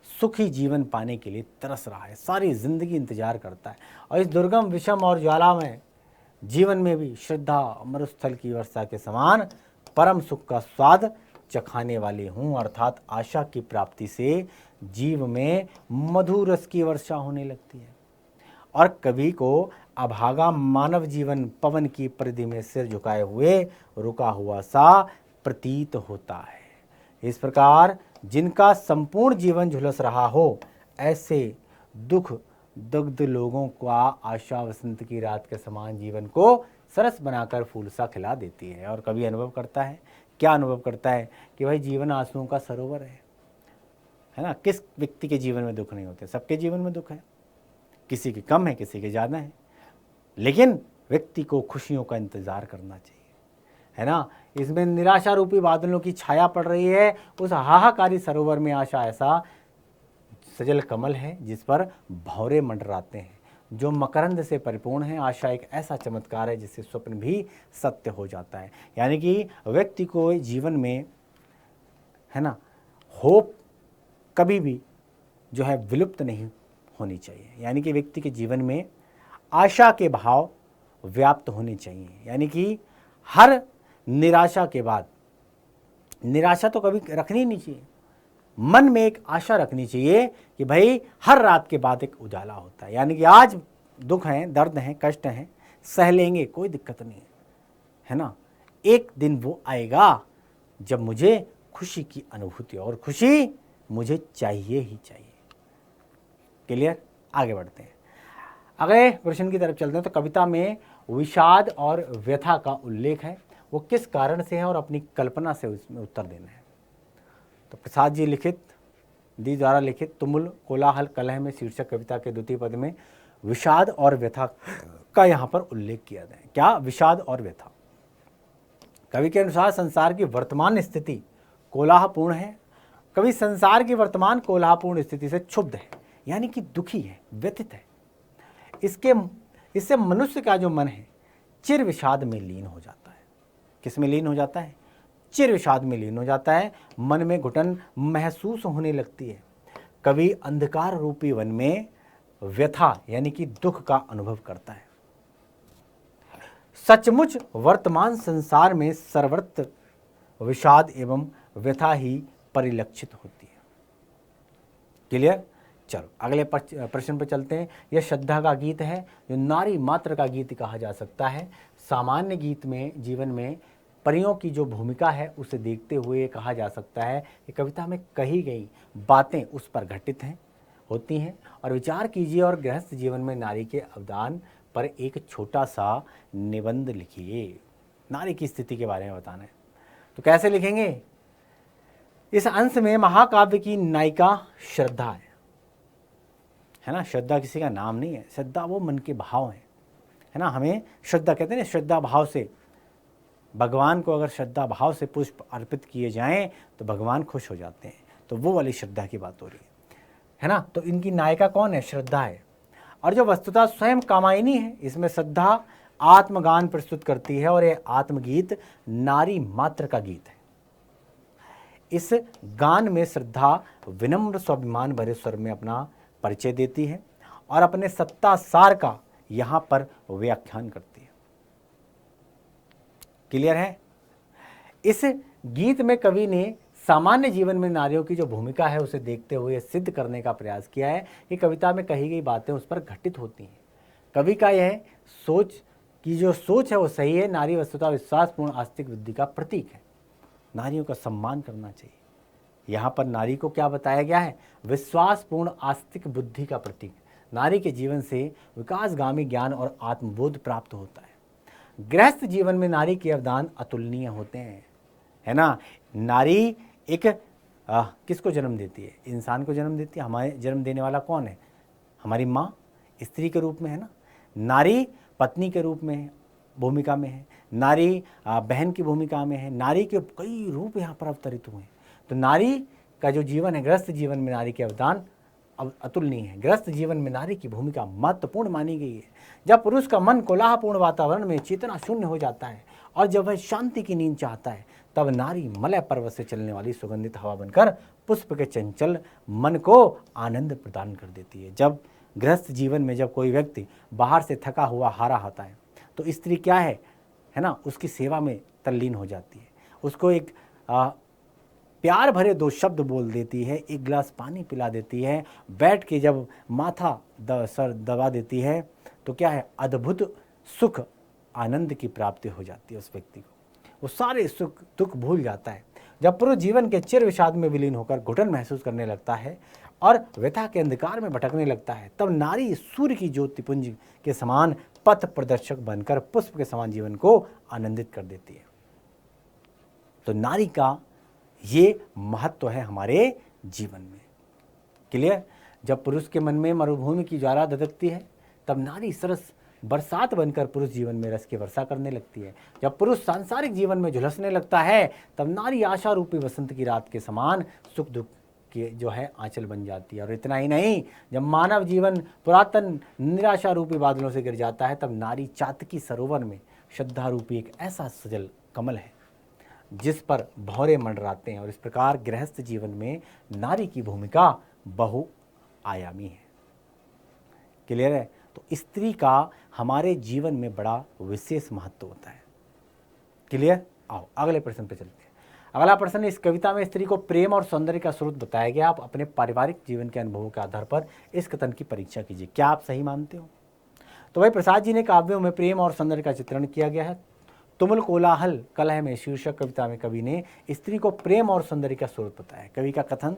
सुखी जीवन पाने के लिए तरस रहा है, सारी जिंदगी इंतजार करता है। और इस दुर्गम विषम और ज्वालामय जीवन में भी श्रद्धा मरुस्थल की वर्षा के समान परम सुख का स्वाद चखाने वाली हूँ। अर्थात आशा की प्राप्ति से जीव में मधुर रस की वर्षा होने लगती है और कवि को अभागा मानव जीवन पवन की परिधि में सिर झुकाए हुए रुका हुआ सा प्रतीत होता है। इस प्रकार जिनका संपूर्ण जीवन झुलस रहा हो, ऐसे दुख दग्ध लोगों का आशा वसंत की रात के समान जीवन को सरस बनाकर फूल सा खिला देती है। और कभी अनुभव करता है, क्या अनुभव करता है कि भाई जीवन आंसुओं का सरोवर है ना। किस व्यक्ति के जीवन में दुख नहीं होते, सबके जीवन में दुख है, किसी के कम है किसी के ज़्यादा है, लेकिन व्यक्ति को खुशियों का इंतज़ार करना चाहिए, है ना। इसमें निराशा रूपी बादलों की छाया पड़ रही है, उस हाहाकारी सरोवर में आशा ऐसा सजल कमल है जिस पर भौरे मंडराते हैं, जो मकरंद से परिपूर्ण है। आशा एक ऐसा चमत्कार है जिससे स्वप्न भी सत्य हो जाता है। यानी कि व्यक्ति को जीवन में, है ना, होप कभी भी जो है विलुप्त नहीं होनी चाहिए। यानी कि व्यक्ति के जीवन में आशा के भाव व्याप्त होने चाहिए। यानी कि हर निराशा के बाद, निराशा तो कभी रखनी नहीं चाहिए, मन में एक आशा रखनी चाहिए कि भाई हर रात के बाद एक उजाला होता है। यानी कि आज दुख हैं, दर्द हैं, कष्ट हैं, सह लेंगे, कोई दिक्कत नहीं है ना। एक दिन वो आएगा जब मुझे खुशी की अनुभूति, और खुशी मुझे चाहिए ही चाहिए। क्लियर। आगे बढ़ते हैं, अगले प्रश्न की तरफ चलते हैं। तो कविता में विषाद और व्यथा का उल्लेख है, वो किस कारण से है और अपनी कल्पना से उसमें उत्तर देना है। तो प्रसाद जी द्वारा लिखित तुमुल कोलाहल कलह में शीर्षक कविता के द्वितीय पद में विषाद और व्यथा का यहाँ पर उल्लेख किया गया है। क्या विषाद और व्यथा? कवि के अनुसार संसार की वर्तमान स्थिति कोलाहलपूर्ण है। कवि संसार की वर्तमान कोलाहलपूर्ण स्थिति से क्षुब्ध है, यानी कि दुखी है, व्यथित है। इससे मनुष्य का जो मन है चिर विषाद में लीन हो जाता है। किस में लीन हो जाता है? चिर विषाद में लीन हो जाता है। मन में घुटन महसूस होने लगती है। कवि अंधकार रूपी वन में व्यथा यानी कि दुख का अनुभव करता है। सचमुच वर्तमान संसार में सर्वत्र विषाद एवं व्यथा ही परिलक्षित होती है। क्लियर। चलो अगले प्रश्न पर चलते हैं। यह श्रद्धा का गीत है, जो नारी मात्र का गीत कहा जा सकता है। सामान्य गीत में जीवन में परियों की जो भूमिका है उसे देखते हुए कहा जा सकता है कि कविता में कही गई बातें उस पर घटित होती हैं। और विचार कीजिए और गृहस्थ जीवन में नारी के अवदान पर एक छोटा सा निबंध लिखिए। नारी की स्थिति के बारे में बताना है, तो कैसे लिखेंगे? इस अंश में महाकाव्य की नायिका श्रद्धा है ना। श्रद्धा किसी का नाम नहीं है, श्रद्धा वो मन के भाव है ना। हमें श्रद्धा कहते हैं ना, श्रद्धा भाव से भगवान को अगर श्रद्धा भाव से पुष्प अर्पित किए जाएं तो भगवान खुश हो जाते हैं। तो वो वाली श्रद्धा की बात हो रही है ना। तो इनकी नायिका कौन है? श्रद्धा है। और जो वस्तुतः स्वयं कामायनी है, इसमें श्रद्धा आत्मगान प्रस्तुत करती है और ये आत्मगीत नारी मात्र का गीत है। इस गान में श्रद्धा विनम्र स्वाभिमान भरे स्वर में अपना परिचय देती है और अपने सत्ता सार का यहाँ पर व्याख्यान करती है। क्लियर है। इस गीत में कवि ने सामान्य जीवन में नारियों की जो भूमिका है उसे देखते हुए सिद्ध करने का प्रयास किया है कि कविता में कही गई बातें उस पर घटित होती हैं। कवि का यह सोच की जो सोच है वो सही है। नारी वस्तुतः विश्वासपूर्ण आस्तिक बुद्धि का प्रतीक है। नारियों का सम्मान करना चाहिए। यहाँ पर नारी को क्या बताया गया है? विश्वासपूर्ण आस्तिक बुद्धि का प्रतीक। नारी के जीवन से विकासगामी ज्ञान और आत्मबोध प्राप्त होता है। गृहस्थ जीवन में नारी के अवदान अतुलनीय होते हैं, है ना। नारी एक किसको जन्म देती है? इंसान को जन्म देती है। हमारे जन्म देने वाला कौन है? हमारी माँ स्त्री के रूप में है ना। नारी पत्नी के रूप में भूमिका में है, नारी बहन की भूमिका में है। नारी के कई रूप यहाँ पर अवतरित हुए हैं। तो नारी का जो जीवन है, गृहस्थ जीवन में नारी के अवदान अतुलनीय है। गृहस्थ जीवन में नारी की भूमिका महत्वपूर्ण मानी गई है। जब पुरुष का मन कोलाहलपूर्ण वातावरण में चेतना शून्य हो जाता है और जब वह शांति की नींद चाहता है, तब नारी मलय पर्वत से चलने वाली सुगंधित हवा बनकर पुष्प के चंचल मन को आनंद प्रदान कर देती है। जब गृहस्थ जीवन में जब कोई व्यक्ति बाहर से थका हुआ हारा होता है, तो स्त्री क्या है ना, उसकी सेवा में तल्लीन हो जाती है। उसको एक प्यार भरे 2 शब्द बोल देती है, 1 गिलास पानी पिला देती है, बैठ के जब माथा सर दबा देती है, तो क्या है, अद्भुत सुख आनंद की प्राप्ति हो जाती है उस व्यक्ति को। वो सारे सुख दुख भूल जाता है। जब पुरुष जीवन के चिर विषाद में विलीन होकर घुटन महसूस करने लगता है और व्यथा के अंधकार में भटकने लगता है, तब नारी सूर्य की ज्योतिपुंज के समान पथ प्रदर्शक बनकर पुष्प के समान जीवन को आनंदित कर देती है। तो नारी का ये महत्व है हमारे जीवन में। क्लियर? जब पुरुष के मन में मरुभूमि की ज्वाला धधकती है, तब नारी सरस बरसात बनकर पुरुष जीवन में रस की वर्षा करने लगती है। जब पुरुष सांसारिक जीवन में झुलसने लगता है, तब नारी आशा रूपी वसंत की रात के समान सुख दुख के जो है आंचल बन जाती है। और इतना ही नहीं, जब मानव जीवन पुरातन निराशा रूपी बादलों से गिर जाता है, तब नारी चातकी सरोवर में श्रद्धा रूपी एक ऐसा सजल कमल है जिस पर भौरे मंडराते हैं। और इस प्रकार गृहस्थ जीवन में नारी की भूमिका बहुआयामी है। क्लियर है? तो स्त्री का हमारे जीवन में बड़ा विशेष महत्व होता है। क्लियर? आओ अगले प्रश्न पे चलते हैं। अगला प्रश्न, इस कविता में स्त्री को प्रेम और सौंदर्य का स्रोत बताया गया। आप अपने पारिवारिक जीवन के अनुभवों के आधार पर इस कथन की परीक्षा कीजिए। क्या आप सही मानते हो? तो भाई प्रसाद जी ने काव्यों में प्रेम और सौंदर्य का चित्रण किया गया है। तुमुल कोलाहल कलह में शीर्षक कविता में कवि ने स्त्री को प्रेम और सौंदर्य का स्रोत बताया। कवि का कथन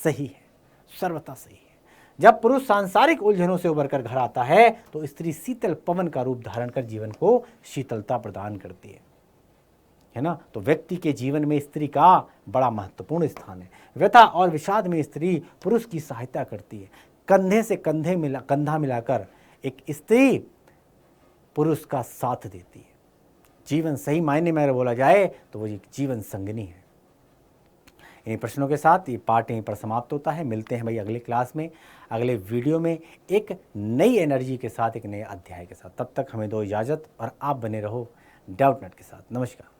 सही है, सर्वथा सही है। जब पुरुष सांसारिक उलझनों से उबरकर घर आता है, तो स्त्री शीतल पवन का रूप धारण कर जीवन को शीतलता प्रदान करती है ना। तो व्यक्ति के जीवन में स्त्री का बड़ा महत्वपूर्ण स्थान है। व्यथा और विषाद में स्त्री पुरुष की सहायता करती है। कंधे से कंधा मिलाकर एक स्त्री पुरुष का साथ देती है। जीवन सही मायने में बोला जाए तो वो एक जीवन संगिनी है। इन प्रश्नों के साथ ये पार्ट यहीं पर समाप्त होता है। मिलते हैं भाई अगली क्लास में, अगले वीडियो में एक नई एनर्जी के साथ, एक नए अध्याय के साथ। तब तक हमें दो इजाज़त और आप बने रहो डाउटनेट के साथ। नमस्कार।